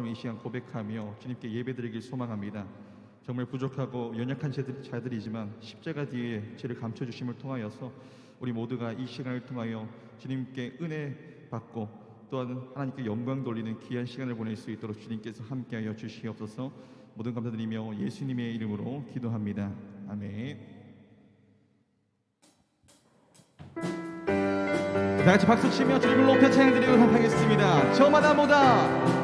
이 시간 고백하며 주님께 예배드리길 소망합니다. 정말 부족하고 연약한 자들이지만 십자가 뒤에 죄를 감춰주심을 통하여서 우리 모두가 이 시간을 통하여 주님께 은혜 받고 또한 하나님께 영광 돌리는 귀한 시간을 보낼 수 있도록 주님께서 함께하여 주시옵소서. 모든 감사드리며 예수님의 이름으로 기도합니다. 아멘. 다같이 박수치며 주님을 높여 찬양드리도록 하겠습니다. 저마다 보다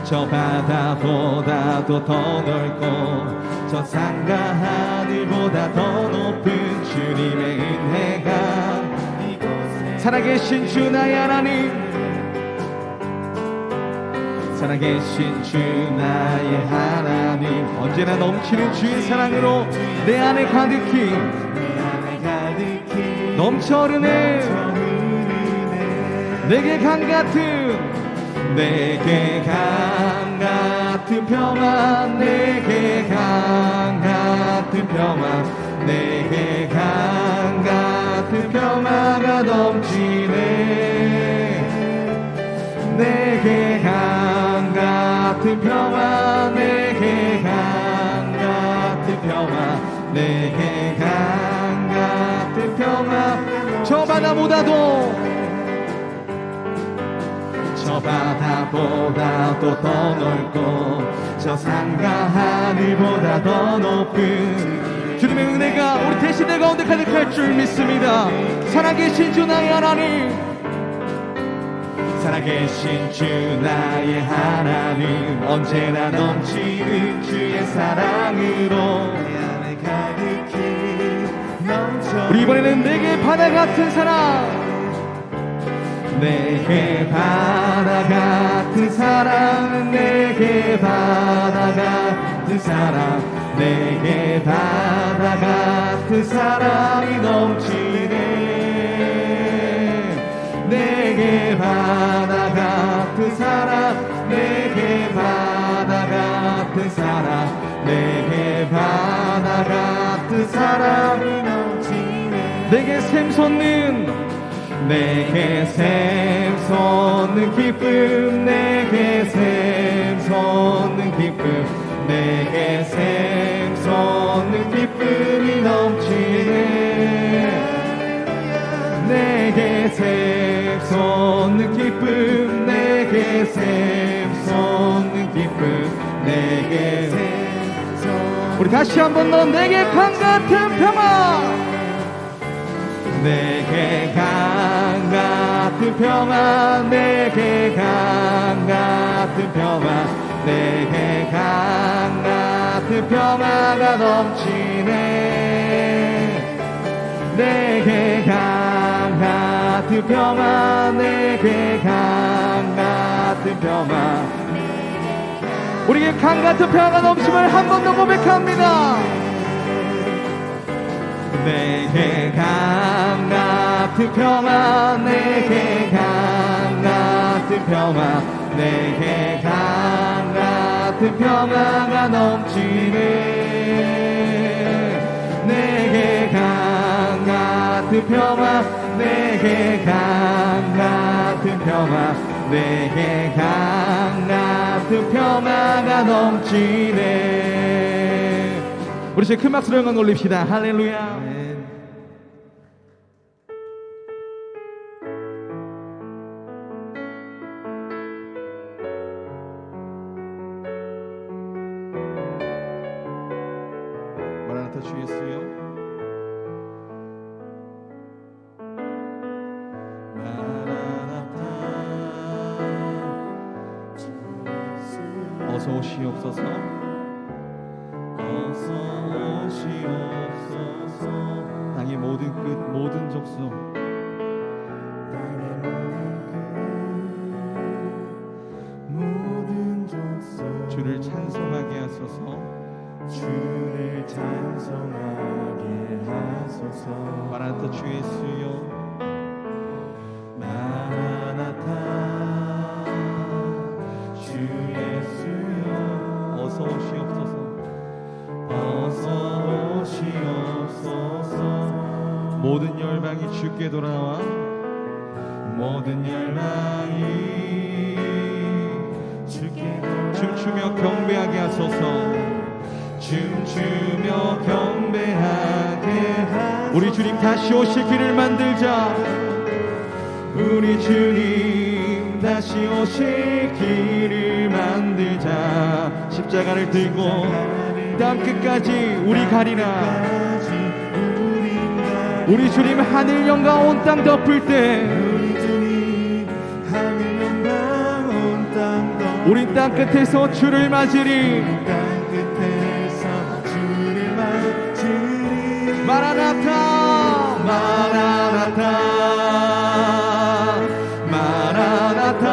저 바다보다도 더 넓고 저 산과 하늘보다 더 높은 주님의 은혜가 이곳에 살아계신 주 나의 하나님, 살아계신 주 나의 하나님, 언제나 넘치는 주의 사랑으로 내 안에 가득히 넘쳐 흐르네. 내게 강 같은 평화, 내게 강 같은 평화, 내게 강 같은 평화가 넘치네. 내게 강 같은 평화, 내게 강 같은 평화, 내게 강 같은 평화. 저 바다보다도 저 바다보다도 더 넓고 저 산과 하늘보다 더 높은 주님의 은혜가 우리 대신들 가운데 가득할 줄 믿습니다. 살아계신 주 나의 하나님, 살아계신 주 나의 하나님, 언제나 넘치는 주의 사랑으로 내 안에 가득히 넘쳐. 우리 이번에는 내게 바다 같은 사랑, 내게 바다 같은 사랑, 내게 바다 같은 사랑, 내게 바다 같은 사랑이 넘치네. 내게 바다 같은 사랑, 내게 바다 같은 사랑, 내게 바다 같은 사랑이 넘치네. 내게 샘솟는, 내게 샘솟는 기쁨, 내게 샘솟는 기쁨, 내게 샘솟는 기쁨이 넘치네. 내게 샘솟는 기쁨, 내게 샘솟는 기쁨, 내게 샘솟는. 우리 다시 한번 더 내게 강 같은 평화, 내게 강 같은 평화, 내게 강 같은 평화, 내게 강 같은 평화가 넘치네. 내게 강 같은 평화, 내게 강 같은 평화. 우리에게 강 같은 평화가 넘침을 한 번 더 고백합니다. 내게 강 같은 평화, 내게 강 같은 평화, 내게 강 같은 평화가 넘치네. 내게 강 같은 평화, 내게 강 같은 평화, 내게 강 같은 평화가 넘치네. 우리 이제 큰 박수로 영광 올립시다. 할렐루야. 마라나타 주 예수여, 마라나타 주 예수여, 어서 오시옵소서, 어서 오시옵소서. 땅의 모든 끝, 모든 족속, 땅의 모든 족속, 주를 찬송하게 하소서, 주를 찬송하게 하소서. 마라나타 주 예수여, 마라나타 주 예수여, 어서 오시옵소서, 어서 오시옵소서. 모든 열방이 주께 돌아와, 모든 열방이 춤추며 경배하게 하소서. 춤추며 경배하게 하소서. 우리 주님 다시 오실 길을 만들자. 우리 주님 다시 오실 길을 만들자. 십자가를 들고 땅 끝까지 우리 가리라. 우리 주님 하늘 영광 온 땅 덮을 때 우린 땅 끝에서 주를 맞으리. 마라나타 마라나타 마라나타.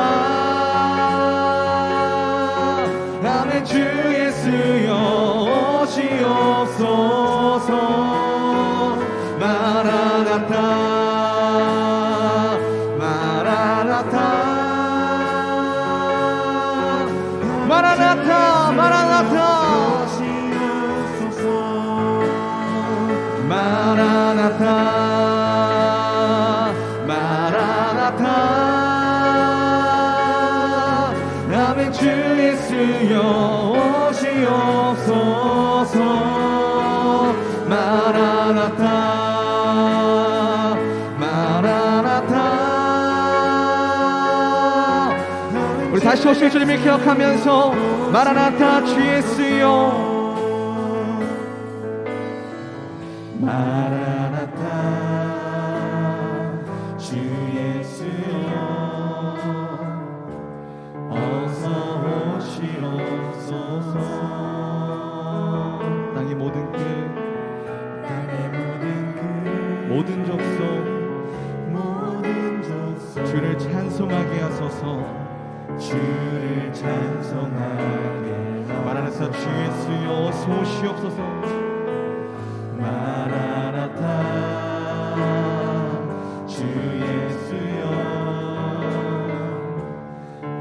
아멘. 주 예수여 오시옵소서. 마라나타 마라나타 마라나타 마라나타 마라나타 마라나타. 아멘. 주 예수여 오시옵소서. 마라나타 마라나타. 우리 다시 오실 주님을 기억하면서 마라나타 주 예수여. 마라나타 주 예수여 어서 오시옵소서. 땅의 모든 끝 모든 족속 주를 찬송하게 하소서. 주를 찬송하게. 마라나타 주 예수여 어서 오시옵소서. 마라나타 주 예수여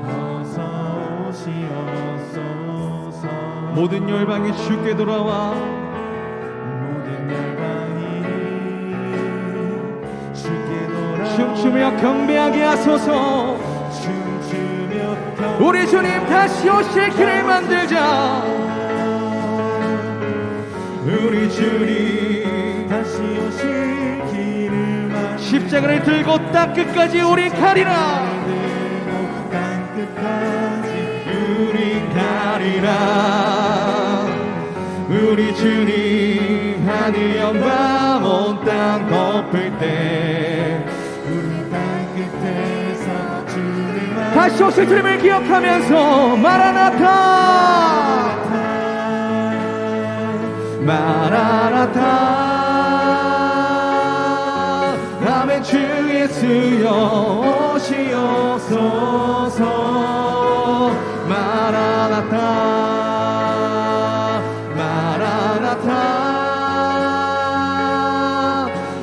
어서 오시옵소서. 모든 열방이 주께 돌아와. 춤추며 경배하게 하소서. 우리 주님 다시 오실 길을 만들자. 우리 주님 다시 오실 길을 만들자. 십자가를 들고 땅 끝까지 우리 가리라. 땅 끝까지 우리 가리라. 우리 주님 하늘 영광 온 땅 덮을 때 다시 오실 주님을 기억하면서 마라나타 마라나타. 아멘. 주 예수여 오시옵소서. 마라나타 마라나타.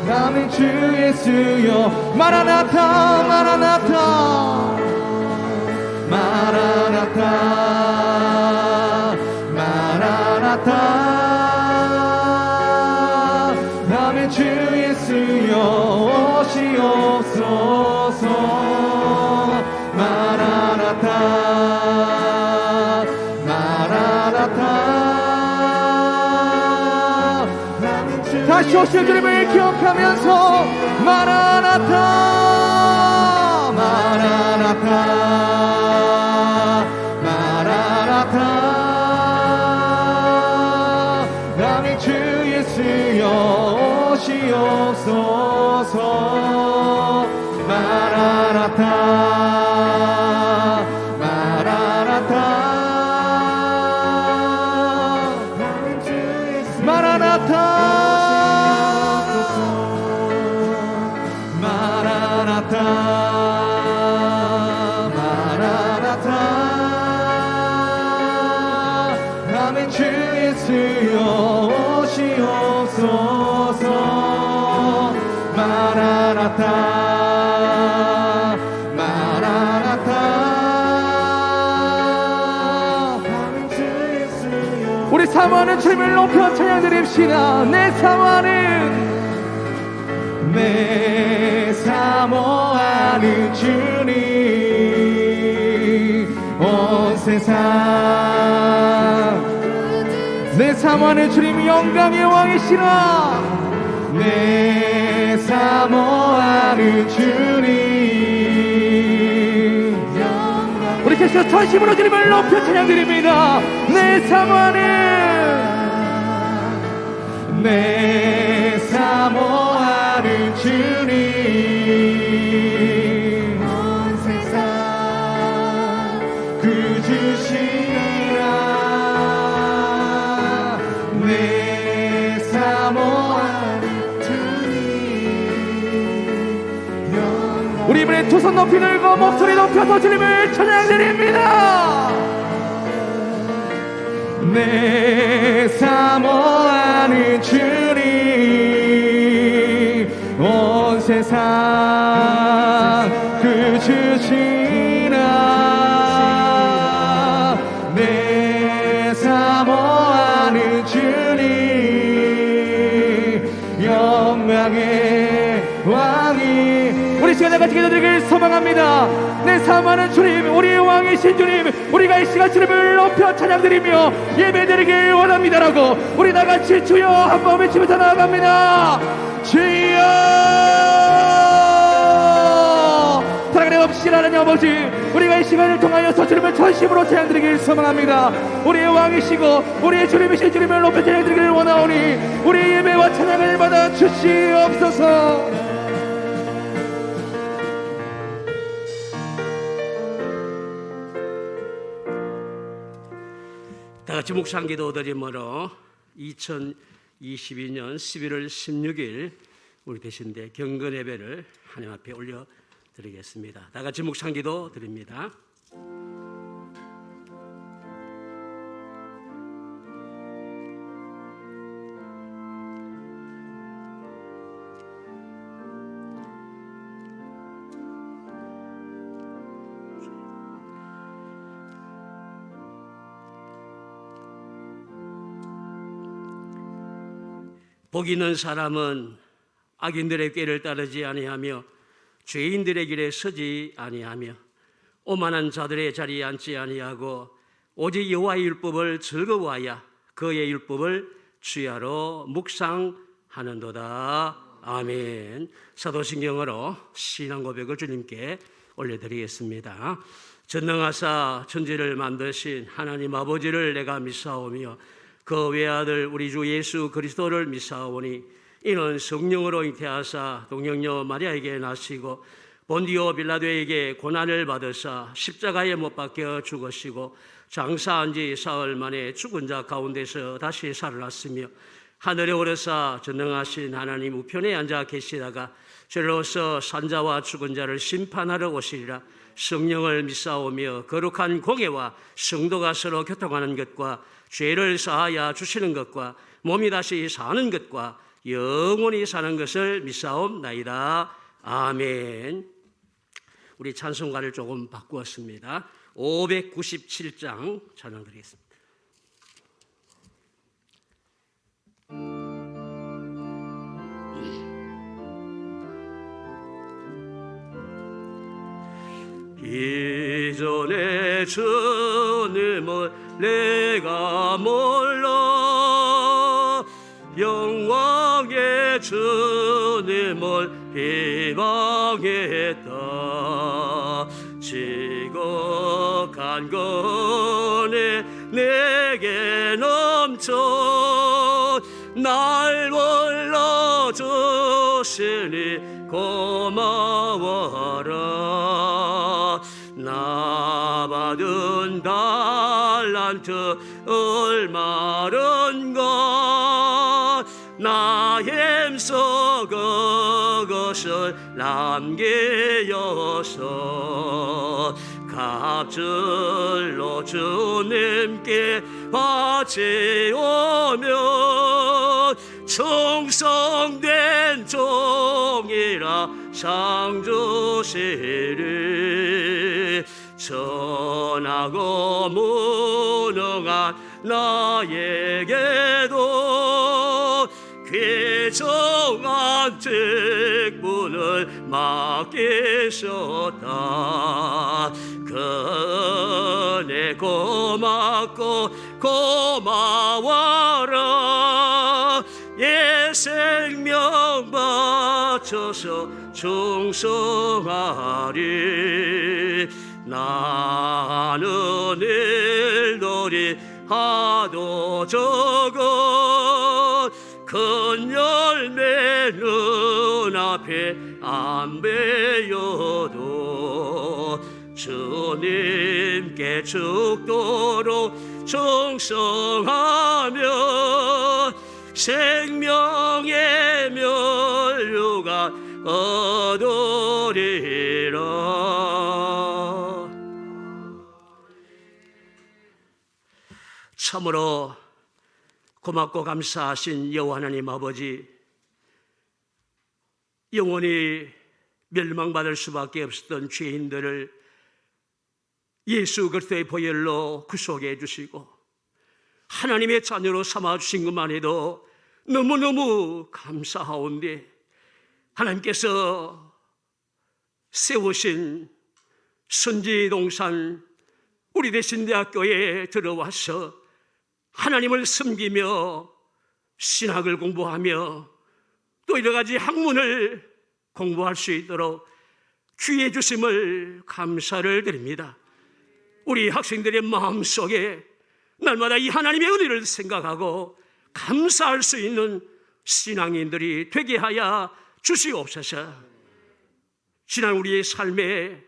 아멘. 주 예수여 마라나타 마라나타 마라나타 마라나타. 아멘. 주 예수여 오시옵소서. 마라나타 마라나타. 다시 오실 주님을 기억하면서 마라나타 마라나타 마라나타. 아멘. 주 예수여 오시옵소서. 마라나타 마라나타. 마라나타 마라나타 마라나타. 아멘. 주 예수여 오시옵소서. 마라나타 마라나타. 우리 사모하는 주님을 높여 찬양 드립시다. 내 사모하는 주님 온 세상 내 사모하는 주님 영광의 왕이시라. 내 사모하는 주님. 우리 계속 전심으로 주님을 높여 찬양드립니다. 내 사모하는 주님. 온 세상 그 주시라. 내 사모하는 주님. 우리 이번에 두 손 높이 들고 목소리 높여서 주님을 찬양드립니다. 내 사모하는 주님. 온 세상 그 주시라. 내 사모하는 주님. 영광의 왕이. 우리 시간 같이 기도드리길 소망합니다. 내 사모하는 주님, 우리의 왕이신 주님, 우리가 이 시간 주님을 높여 찬양드리며 예배드리길 원합니다라고 우리 다같이 주여 한번 외치면서 나아갑니다. 주여. 사랑의 없이 하나님 아버지, 우리가 이 시간을 통하여서 주님을 전심으로 찬양드리길 소망합니다. 우리의 왕이시고 우리의 주님이신 주님을 높여 찬양드리길 원하오니 우리의 예배와 찬양을 받아 주시옵소서. 다같이 묵상기도 드림으로 2022년 11월 16일 우리 대신대 경건 예배를 하나님 앞에 올려드리겠습니다. 다같이 묵상기도 드립니다. 복 있는 사람은 악인들의 꾀를 따르지 아니하며 죄인들의 길에 서지 아니하며 오만한 자들의 자리에 앉지 아니하고 오직 여호와의 율법을 즐거워하여 그의 율법을 주야로 묵상하는도다. 아멘. 사도신경으로 신앙 고백을 주님께 올려드리겠습니다. 전능하사 천지를 만드신 하나님 아버지를 내가 믿사오며 그 외아들 우리 주 예수 그리스도를 믿사오니 이는 성령으로 잉태하사 동정녀 마리아에게 나시고 본디오 빌라도에게 고난을 받으사 십자가에 못 박혀 죽으시고 장사한 지 사흘 만에 죽은 자 가운데서 다시 살아났으며 하늘에 오르사 전능하신 하나님 우편에 앉아 계시다가 죄로서 산자와 죽은 자를 심판하러 오시리라. 성령을 믿사오며 거룩한 공예와 성도가 서로 교통하는 것과 죄를 사하여 주시는 것과 몸이 다시 사는 것과 영원히 사는 것을 믿사옵나이다. 아멘. 우리 찬송가를 조금 바꾸었습니다. 597장 찬양드리겠습니다. 이전에 주님을 내가 몰라 영광의 주님을 희망했다. 지극한 권에 내게 넘쳐 날 불러주시니 고마워라. 나 받은 달란트 얼마른가 나 힘써 그것을 남기어서 갑절로 주님께 바치오면 충성된 종이라 상 주시리. 천하고 무능한 나에게도 귀정한 직분을 맡기셨다. 그 은혜 고맙고 고마워라. 예 생명 바쳐서 충성하리. 나는 일들이 하도 적어 큰 열매 눈앞에 안 베어도 주님께 죽도록 충성하며 생명의 면류가 얻으리라. 참으로 고맙고 감사하신 여호와 하나님 아버지, 영원히 멸망받을 수밖에 없었던 죄인들을 예수 그리스도의 보혈로 구속해 주시고 하나님의 자녀로 삼아주신 것만 해도 너무너무 감사하온데, 하나님께서 세우신 선지동산 우리 대신대학교에 들어와서 하나님을 섬기며 신학을 공부하며 또 여러 가지 학문을 공부할 수 있도록 귀해 주심을 감사를 드립니다. 우리 학생들의 마음속에 날마다 이 하나님의 은혜를 생각하고 감사할 수 있는 신앙인들이 되게 하여 주시옵소서. 지난 우리의 삶에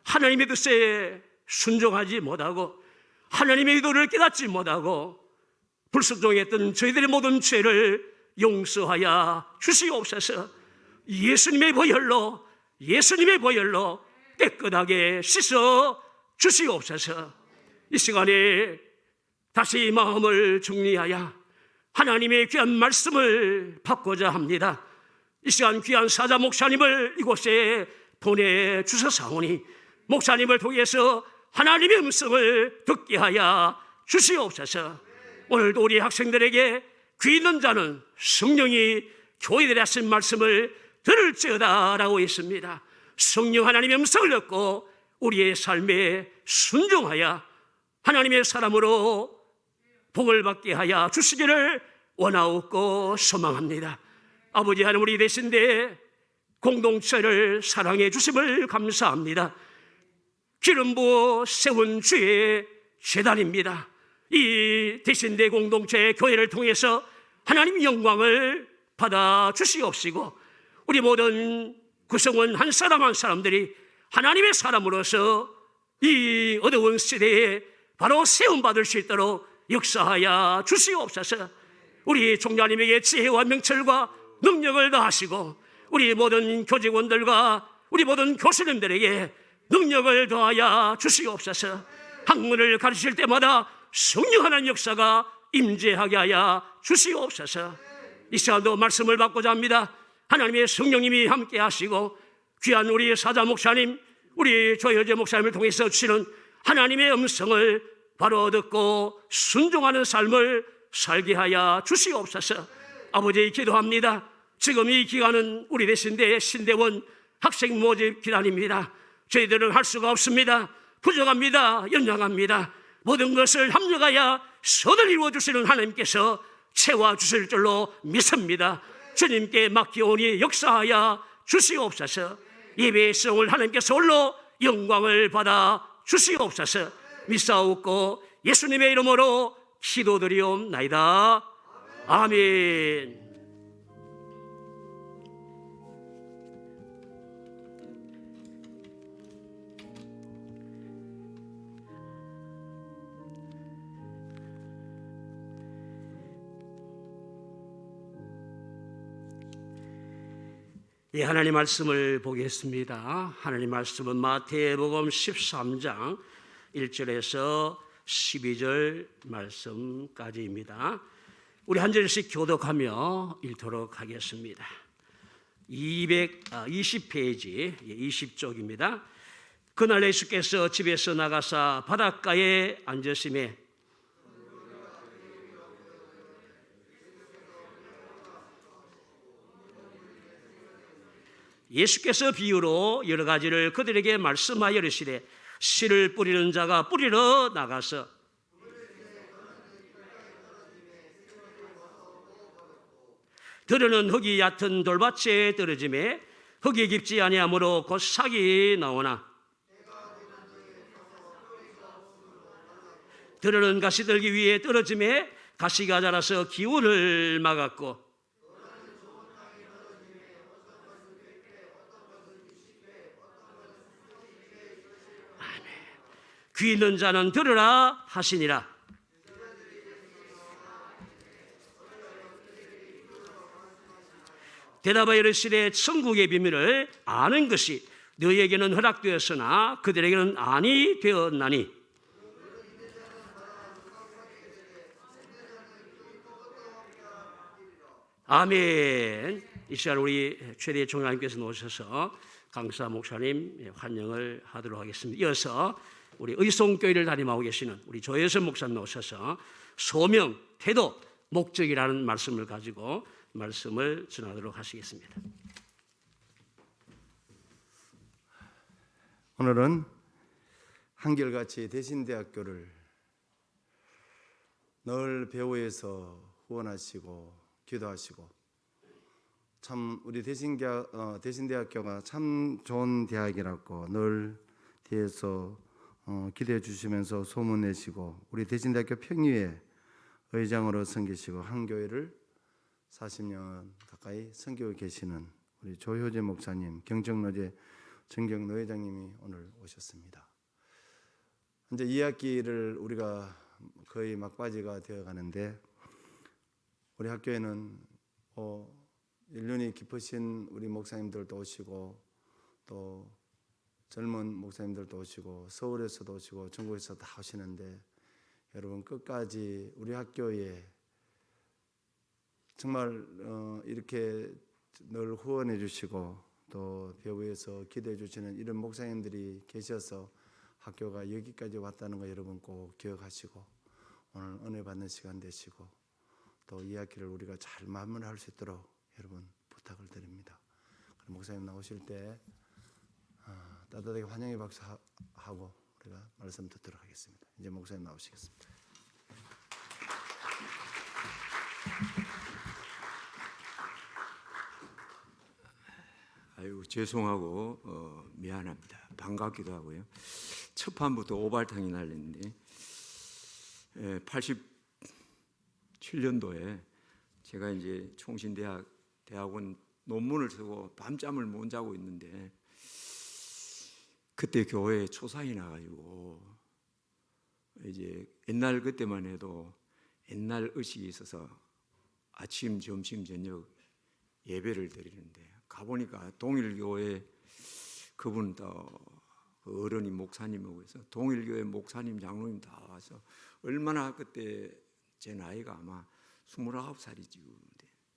하나님의 뜻에 순종하지 못하고 하나님의 의도를 깨닫지 못하고 불순종했던 저희들의 모든 죄를 용서하여 주시옵소서. 예수님의 보혈로 깨끗하게 씻어 주시옵소서. 이 시간에 다시 마음을 정리하여 하나님의 귀한 말씀을 받고자 합니다. 이 시간 귀한 사자 목사님을 이곳에 보내주셔사오니 목사님을 통해서 하나님의 음성을 듣게 하여 주시옵소서. 오늘도 우리 학생들에게 귀 있는 자는 성령이 교회들에 하신 말씀을 들을지어다 라고 했습니다. 성령 하나님의 음성을 듣고 우리의 삶에 순종하여 하나님의 사람으로 복을 받게 하여 주시기를 원하옵고 소망합니다. 아버지 하나님, 우리 대신대 공동체를 사랑해 주심을 감사합니다. 기름 부어 세운 주의 재단입니다. 이 대신대 공동체 교회를 통해서 하나님 영광을 받아 주시옵시고 우리 모든 구성원 한 사람 한 사람들이 하나님의 사람으로서 이 어두운 시대에 바로 세움받을 수 있도록 역사하여 주시옵소서. 우리 총장님에게 지혜와 명철과 능력을 더하시고 우리 모든 교직원들과 우리 모든 교수님들에게 능력을 더하여 주시옵소서. 학문을 가르칠 때마다 성령 하나님 역사가 임재하게 하여 주시옵소서. 이 시간도 말씀을 받고자 합니다. 하나님의 성령님이 함께 하시고 귀한 우리 사자 목사님, 우리 조효재 목사님을 통해서 주시는 하나님의 음성을 바로 듣고 순종하는 삶을 살게 하여 주시옵소서. 아버지, 기도합니다. 지금 이 기간은 우리 대신대 신대원 학생 모집 기간입니다. 저희들은 할 수가 없습니다. 부족합니다. 연약합니다. 모든 것을 합력하여 선을 이루어주시는 하나님께서 채워주실 줄로 믿습니다. 주님께 맡기오니 역사하여 주시옵소서. 예배의 성을 하나님께서 홀로 영광을 받아 주시옵소서. 믿사옵고 예수님의 이름으로 기도드리옵나이다. 아멘. 예, 하나님 말씀을 보겠습니다. 하나님 말씀은 마태복음 13장 1절에서 12절 말씀까지입니다. 우리 한 절씩 교독하며 읽도록 하겠습니다. 220페이지 20쪽입니다. 그날 예수께서 집에서 나가사 바닷가에 앉으심에 예수께서 비유로 여러 가지를 그들에게 말씀하여 이르시되 씨를 뿌리는 자가 뿌리러 나가서 들으는 흙이 얕은 돌밭에 떨어짐에 흙이 깊지 아니하므로 곧 싹이 나오나 들으는 가시들기 위에 떨어짐에 가시가 자라서 기운을 막았고 귀 있는 자는 들으라 하시니라. 대답하여 이르시되 천국의 비밀을 아는 것이 너희에게는 허락되었으나 그들에게는 아니 되었나니 아멘. 이 시간 우리 최대 총장님께서 나오셔서 강사 목사님 환영을 하도록 하겠습니다. 이어서 우리 의송교회를 담임하고 계시는 우리 조혜선 목사님 나오셔서 소명, 태도, 목적이라는 말씀을 가지고 말씀을 전하도록 하시겠습니다. 오늘은 한결같이 대신대학교를 늘 배후에서 후원하시고 기도하시고 참 우리 대신대학교가 참 좋은 대학이라고 늘 뒤에서 기대해 주시면서 소문내시고 우리 대신대학교 평의회 의장으로 섬기시고 한 교회를 40년 가까이 섬기고 계시는 우리 조효재 목사님, 경정노제 정경노 회장님이 오늘 오셨습니다. 이제 2학기를 우리가 거의 막바지가 되어 가는데 우리 학교에는 연륜이 깊으신 우리 목사님들도 오시고 또 젊은 목사님들도 오시고 서울에서도 오시고 전국에서 다 오시는데 여러분 끝까지 우리 학교에 정말 이렇게 늘 후원해 주시고 또 배후에서 기도해 주시는 이런 목사님들이 계셔서 학교가 여기까지 왔다는 거 여러분 꼭 기억하시고 오늘 은혜 받는 시간 되시고 또 이 학기를 우리가 잘 마무리할 수 있도록 여러분 부탁을 드립니다. 그럼 목사님 나오실 때 따뜻하게 환영의 박수 하고 우리가 말씀 듣도록 하겠습니다. 이제 목사님 나오시겠습니다. 아유 죄송하고 미안합니다. 반갑기도 하고요. 첫 판부터 오발탕이 날렸는데 87년도에 제가 이제 총신대학원 논문을 쓰고 밤잠을 못 자고 있는데 그때 교회에 초상이 나가지고 이제 옛날 그때만 해도 옛날 의식이 있어서 아침, 점심, 저녁 예배를 드리는데 가보니까 동일교회 그분 그 어른이 목사님이고 해서 동일교회 목사님, 장로님 다 와서 얼마나 그때 제 나이가 아마 29살이지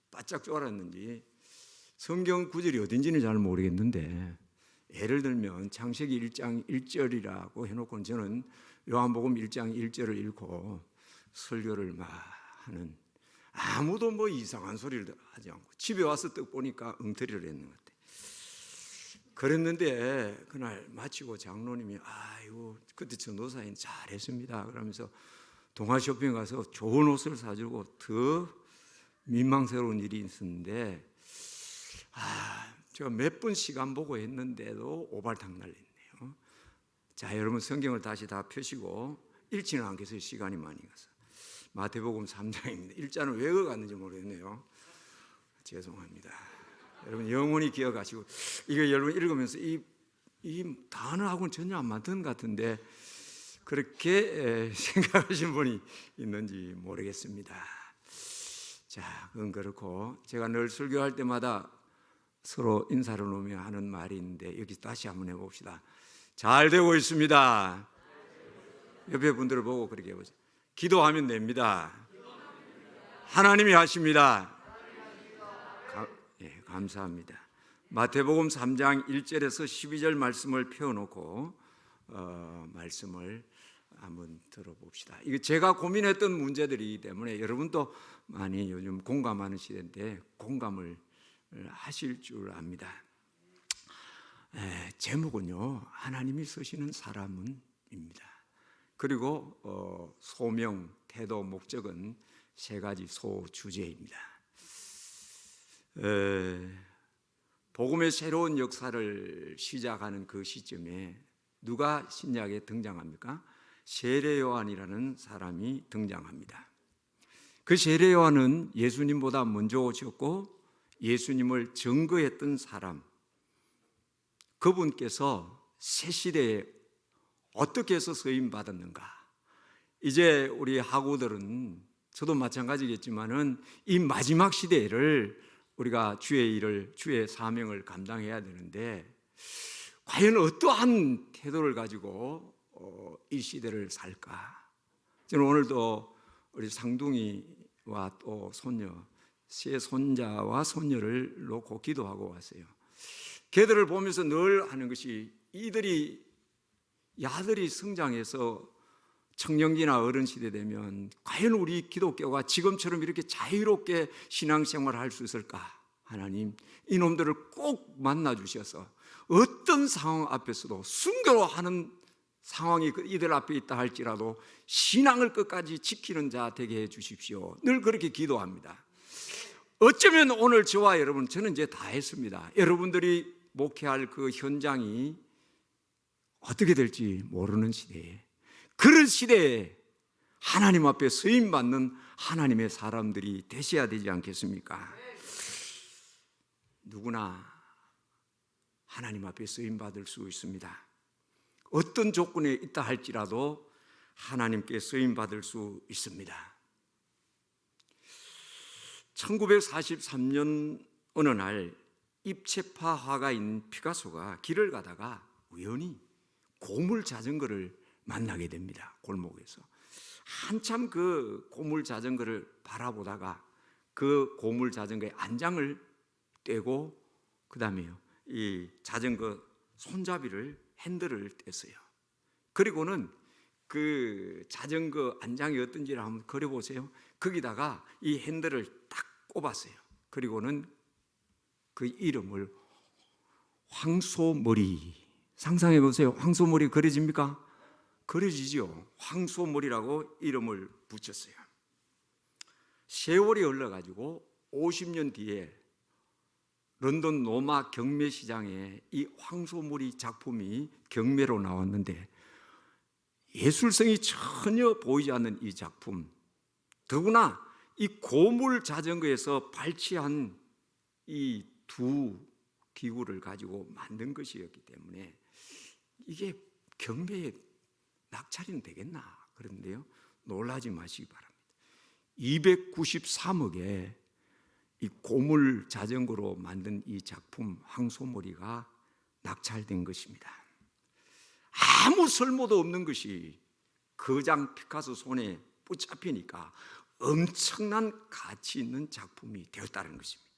바짝 쫄았는지 성경 구절이 어딘지는 잘 모르겠는데 예를 들면 창세기 1장 1절이라고 해놓고는 저는 요한복음 1장 1절을 읽고 설교를 막 하는 아무도 뭐 이상한 소리를 하지 않고 집에 와서 떡 보니까 엉터리를 했는 것 같아요. 그랬는데 그날 마치고 장로님이 아이고 그때 전도사님 잘했습니다 그러면서 동아 쇼핑 가서 좋은 옷을 사주고 더 민망스러운 일이 있었는데 제가 몇 분 시간 보고 했는데도 오발탕 날렸네요. 자 여러분 성경을 다시 다 펴시고 읽지는 않겠어요. 시간이 많이 가서 마태복음 3장입니다. 일자는 왜 그갔는지 모르겠네요. 죄송합니다. 여러분 영원히 기억하시고 이거 여러분 읽으면서 이 단어하고는 전혀 안 맞는 것 같은데 그렇게 생각하신 분이 있는지 모르겠습니다. 자, 그건 그렇고 제가 늘 설교할 때마다 서로 인사를 놓으며 하는 말이 있는데 여기 다시 한번 해봅시다. 잘 되고 있습니다. 옆에 분들을 보고 그렇게 해보세요. 기도하면 됩니다. 하나님이 하십니다. 감사합니다. 마태복음 3장 1절에서 12절 말씀을 펴놓고 말씀을 한번 들어봅시다. 이거 제가 고민했던 문제들이기 때문에 여러분도 많이 요즘 공감하는 시대인데 공감을 하실 줄 압니다. 제목은요, 하나님이 쓰시는 사람은입니다. 그리고 소명, 태도, 목적은 세 가지 소주제입니다. 복음의 새로운 역사를 시작하는 그 시점에 누가 신약에 등장합니까? 세례 요한이라는 사람이 등장합니다. 그 세례 요한은 예수님보다 먼저 오셨고 예수님을 증거했던 사람, 그분께서 새 시대에 어떻게 해서 쓰임 받았는가? 이제 우리 학우들은, 저도 마찬가지겠지만은 이 마지막 시대를 우리가 주의 일을, 주의 사명을 감당해야 되는데 과연 어떠한 태도를 가지고 이 시대를 살까? 저는 오늘도 우리 상둥이와 또 손녀, 세 손자와 손녀를 놓고 기도하고 왔어요. 걔들을 보면서 늘 하는 것이, 야들이 성장해서 청년기나 어른 시대 되면 과연 우리 기독교가 지금처럼 이렇게 자유롭게 신앙생활을 할 수 있을까? 하나님, 이놈들을 꼭 만나 주셔서 어떤 상황 앞에서도 순교하는 상황이 이들 앞에 있다 할지라도 신앙을 끝까지 지키는 자 되게 해 주십시오. 늘 그렇게 기도합니다. 어쩌면 오늘 저와 여러분, 저는 이제 다 했습니다. 여러분들이 목회할 그 현장이 어떻게 될지 모르는 시대에, 그런 시대에 하나님 앞에 쓰임받는 하나님의 사람들이 되셔야 되지 않겠습니까? 누구나 하나님 앞에 쓰임받을 수 있습니다. 어떤 조건에 있다 할지라도 하나님께 쓰임받을 수 있습니다. 1943년 어느 날 입체파 화가인 피카소가 길을 가다가 우연히 고물 자전거를 만나게 됩니다. 골목에서 한참 그 고물 자전거를 바라보다가 그 고물 자전거의 안장을 떼고 그 다음에요, 이 자전거 손잡이를, 핸들을 뗐어요. 그리고는 그 자전거 안장이 어떤지를 한번 그려보세요. 거기다가 이 핸들을 딱 꼽았어요. 그리고는 그 이름을 황소머리, 상상해 보세요. 황소머리 그려집니까? 그려지죠. 황소머리라고 이름을 붙였어요. 세월이 흘러가지고 50년 뒤에 런던 로마 경매시장에 이 황소머리 작품이 경매로 나왔는데 예술성이 전혀 보이지 않는 이 작품, 더구나 이 고물 자전거에서 발치한 이 두 기구를 가지고 만든 것이었기 때문에 이게 경매에 낙찰이 되겠나? 그런데요, 놀라지 마시기 바랍니다. 293억에 이 고물 자전거로 만든 이 작품 황소머리가 낙찰된 것입니다. 아무 설모도 없는 것이 거장 피카소 손에 붙잡히니까 엄청난 가치 있는 작품이 되었다는 것입니다.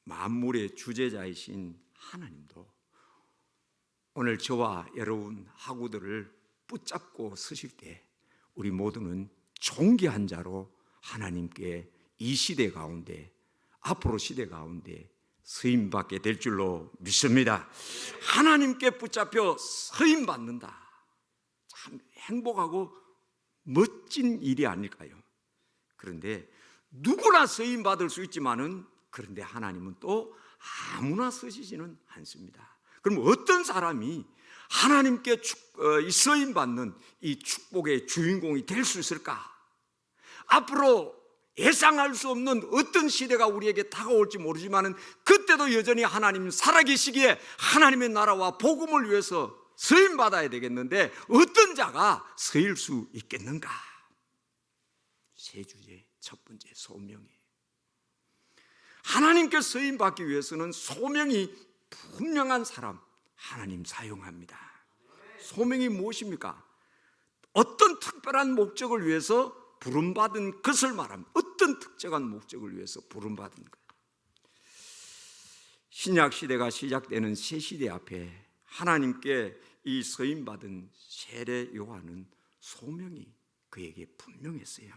만물의 주재자이신 하나님도 오늘 저와 여러분 학우들을 붙잡고 서실 때 우리 모두는 존귀한 자로 하나님께 이 시대 가운데, 앞으로 시대 가운데 쓰임받게 될 줄로 믿습니다. 하나님께 붙잡혀 쓰임받는다, 참 행복하고 멋진 일이 아닐까요? 그런데 누구나 쓰임받을 수 있지만은, 그런데 하나님은 또 아무나 쓰시지는 않습니다. 그럼 어떤 사람이 하나님께 쓰임받는 이 축복의 주인공이 될 수 있을까? 앞으로 예상할 수 없는 어떤 시대가 우리에게 다가올지 모르지만 그때도 여전히 하나님 살아계시기에 하나님의 나라와 복음을 위해서 쓰임받아야 되겠는데 어떤 자가 쓰일 수 있겠는가? 세 주제, 첫 번째 소명이에요. 하나님께 쓰임받기 위해서는 소명이 분명한 사람 하나님 사용합니다. 소명이 무엇입니까? 어떤 특별한 목적을 위해서 부름받은 것을 말합니다. 어떤 특정한 목적을 위해서 부름받은 것. 신약 시대가 시작되는 새 시대 앞에 하나님께 이 쓰임받은 세례 요한은 소명이 그에게 분명했어요.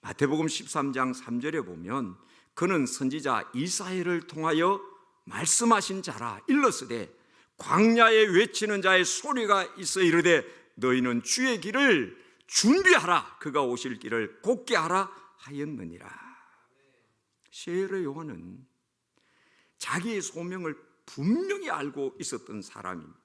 마태복음 13장 3절에 보면 그는 선지자 이사야를 통하여 말씀하신 자라 일렀으되 광야에 외치는 자의 소리가 있어 이르되 너희는 주의 길을 준비하라 그가 오실 길을 곧게 하라 하였느니라. 세례 요한은 자기의 소명을 분명히 알고 있었던 사람입니다.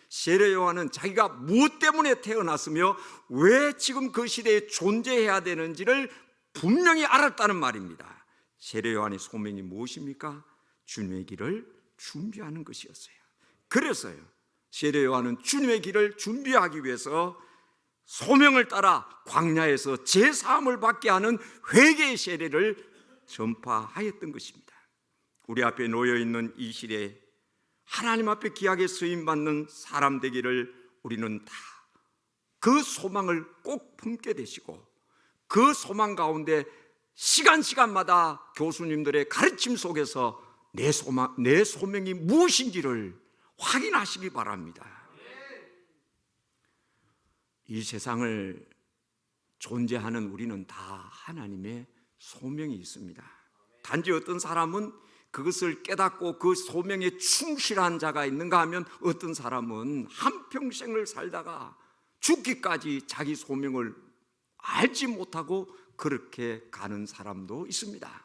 세례 요한은 자기가 무엇 때문에 태어났으며 왜 지금 그 시대에 존재해야 되는지를 분명히 알았다는 말입니다. 세례 요한의 소명이 무엇입니까? 주님의 길을 준비하는 것이었어요. 그래서요, 세례 요한은 주님의 길을 준비하기 위해서 소명을 따라 광야에서 제사함을 받게 하는 회개의 세례를 전파하였던 것입니다. 우리 앞에 놓여 있는 이 시대에 하나님 앞에 귀하게 쓰임받는 사람 되기를 우리는 다 그 소망을 꼭 품게 되시고 그 소망 가운데 시간마다 교수님들의 가르침 속에서 내 소명이 무엇인지를 확인하시기 바랍니다. 이 세상을 존재하는 우리는 다 하나님의 소명이 있습니다. 단지 어떤 사람은 그것을 깨닫고 그 소명에 충실한 자가 있는가 하면 어떤 사람은 한평생을 살다가 죽기까지 자기 소명을 알지 못하고 그렇게 가는 사람도 있습니다.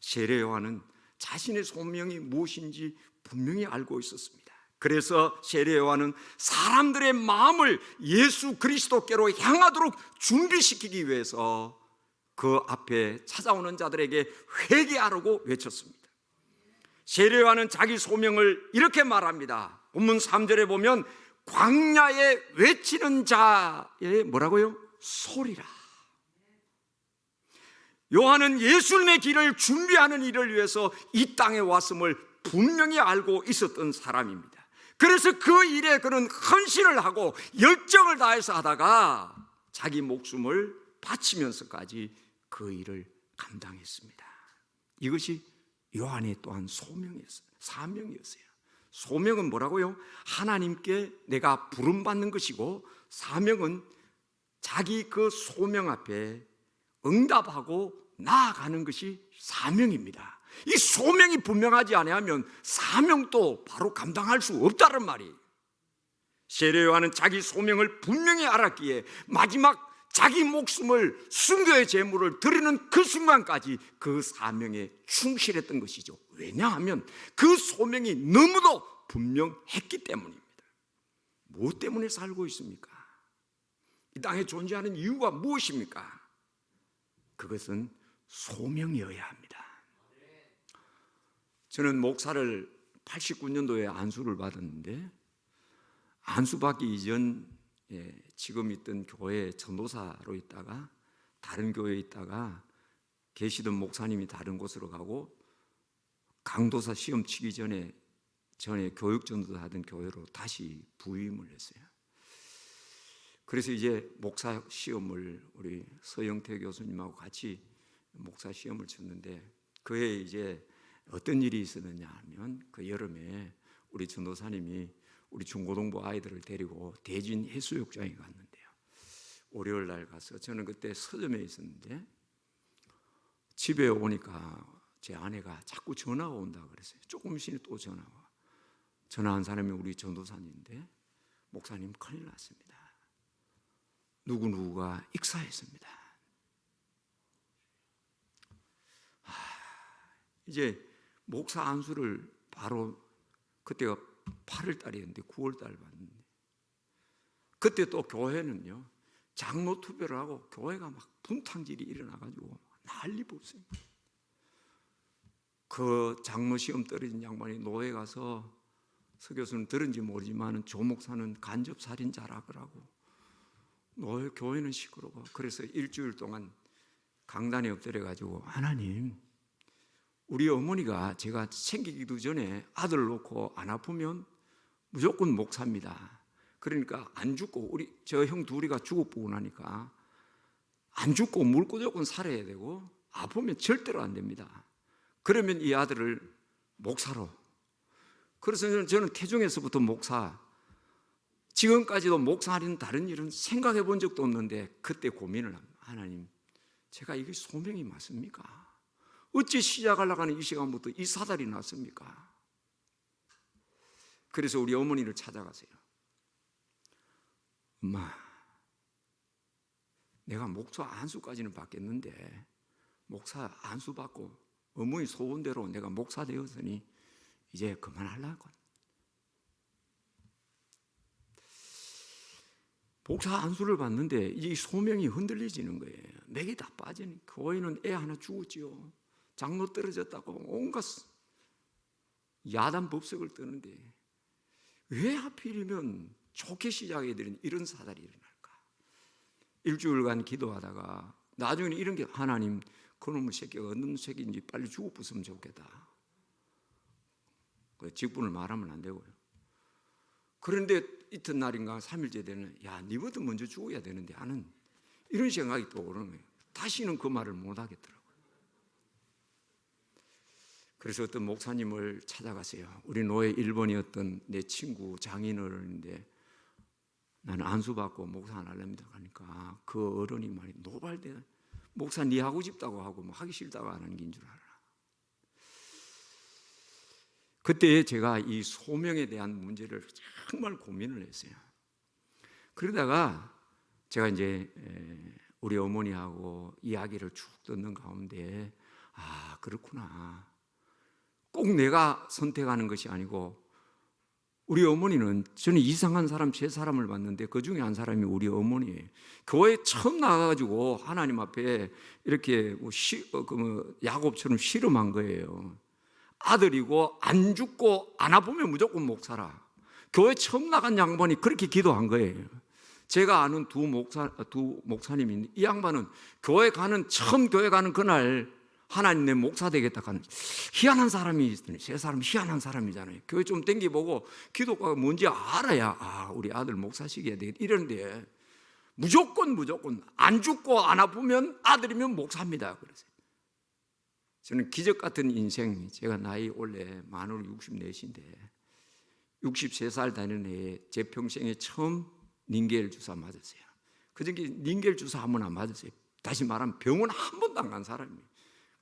세례 요한은 자신의 소명이 무엇인지 분명히 알고 있었습니다. 그래서 세례 요한은 사람들의 마음을 예수 그리스도께로 향하도록 준비시키기 위해서 그 앞에 찾아오는 자들에게 회개하라고 외쳤습니다. 세례 요한은 자기 소명을 이렇게 말합니다. 본문 3절에 보면 광야에 외치는 자의 뭐라고요? 소리라. 요한은 예수님의 길을 준비하는 일을 위해서 이 땅에 왔음을 분명히 알고 있었던 사람입니다. 그래서 그 일에 그는 헌신을 하고 열정을 다해서 하다가 자기 목숨을 바치면서까지 그 일을 감당했습니다. 이것이 요한의 또한 소명이었어요. 사명이었어요. 소명은 뭐라고요? 하나님께 내가 부름받는 것이고 사명은 자기 그 소명 앞에 응답하고 나아가는 것이 사명입니다. 이 소명이 분명하지 않으면 사명도 바로 감당할 수 없다는 말이에요. 세례 요한은 자기 소명을 분명히 알았기에 마지막 자기 목숨을 순교의 제물을 드리는 그 순간까지 그 사명에 충실했던 것이죠. 왜냐하면 그 소명이 너무도 분명했기 때문입니다. 무엇 때문에 살고 있습니까? 이 땅에 존재하는 이유가 무엇입니까? 그것은 소명이어야 합니다. 저는 목사를 89년도에 안수를 받았는데 안수 받기 이전 지금 있던 교회 전도사로 있다가 다른 교회에 있다가 계시던 목사님이 다른 곳으로 가고 강도사 시험 치기 전에 교육 전도사 하던 교회로 다시 부임을 했어요. 그래서 이제 목사 시험을 우리 서영태 교수님하고 같이 목사 시험을 쳤는데 그해 이제 어떤 일이 있었느냐 하면 그 여름에 우리 전도사님이 우리 중고등부 아이들을 데리고 대진 해수욕장에 갔는데요. 월요일 날 가서 저는 그때 서점에 있었는데 집에 오니까 제 아내가 자꾸 전화가 온다 그랬어요. 조금 있으니 또 전화와. 전화한 사람이 우리 전도사님인데 목사님 큰일 났습니다. 누구누구가 익사했습니다. 이제 목사 안수를 바로 그때가 8월 달이었는데 9월 달 봤는데 그때 또 교회는요 장로 투표를 하고 교회가 막 분탕질이 일어나가지고 난리 났어요. 그 장로 시험 떨어진 양반이 노예 가서 서 교수는 들은지 모르지만 조 목사는 간접 살인자라 그러고 노예 교회는 시끄러워. 그래서 일주일 동안 강단에 엎드려가지고 하나님 우리 어머니가 제가 생기기도 전에 아들 놓고 안 아프면 무조건 목사입니다. 그러니까 안 죽고 우리 저 형 둘이가 죽어보고 나니까 안 죽고 무조건 살아야 되고 아프면 절대로 안 됩니다. 그러면 이 아들을 목사로. 그래서 저는 태중에서부터 목사, 지금까지도 목사하는 다른 일은 생각해 본 적도 없는데 그때 고민을 합니다. 하나님, 제가 이게 소명이 맞습니까? 어찌 시작하려고 하는 이 시간부터 이 사달이 났습니까? 그래서 우리 어머니를 찾아가세요. 엄마, 내가 목사 안수까지는 받겠는데 목사 안수 받고 어머니 소원대로 내가 목사 되었으니 이제 그만하려고. 목사 안수를 받는데 이 소명이 흔들리지는 거예요. 맥이 다 빠지니 교회는 애 하나 죽었지요. 장로 떨어졌다고 온갖 야단 법석을 뜨는데 왜 하필이면 좋게 시작해야 되는 이런 사달이 일어날까? 일주일간 기도하다가 나중에는 이런 게 하나님 그놈의 새끼가 어느 새끼인지 빨리 죽어 부으면 좋겠다. 직분을 말하면 안 되고요. 그런데 이튿날인가 3일째 되는 야 니부터 먼저 죽어야 되는데 하는 이런 생각이 또 오는 거예요. 다시는 그 말을 못 하겠더라고요. 그래서 어떤 목사님을 찾아가세요. 우리 노예 1번이었던 내 친구 장인어른인데 나는 안수받고 목사 안 하렵니다 하니까 그 어른이 말이 노발대 목사 니 하고 싶다고 하고 뭐 하기 싫다고 하는 게 줄 알아. 그때 제가 이 소명에 대한 문제를 정말 고민을 했어요. 그러다가 제가 이제 우리 어머니하고 이야기를 쭉 듣는 가운데 아 그렇구나. 꼭 내가 선택하는 것이 아니고 우리 어머니는 저는 이상한 사람 세 사람을 봤는데 그 중에 한 사람이 우리 어머니예요. 교회 처음 나가가지고 하나님 앞에 이렇게 야곱처럼 씨름한 거예요. 아들이고 안 죽고 안 아프면 무조건 목사라. 교회 처음 나간 양반이 그렇게 기도한 거예요. 제가 아는 두 목사님인데 이 양반은 처음 교회 가는 그날 하나님 내 목사 되겠다 하는 희한한 사람이 있더니 세 사람 희한한 사람이잖아요. 교회 좀 땡겨보고 기도가 뭔지 알아야 아 우리 아들 목사 시켜야 되겠다 이러는데 무조건 안 죽고 안 아프면 아들이면 목사입니다. 그러세요. 저는 기적 같은 인생, 제가 나이 원래 만으로 64인데 63살 다니는 해에 제 평생에 처음 닌겔 주사 맞았어요. 그전에 닌겔 주사 한 번 안 맞았어요. 다시 말하면 병원 한 번도 안 간 사람이에요.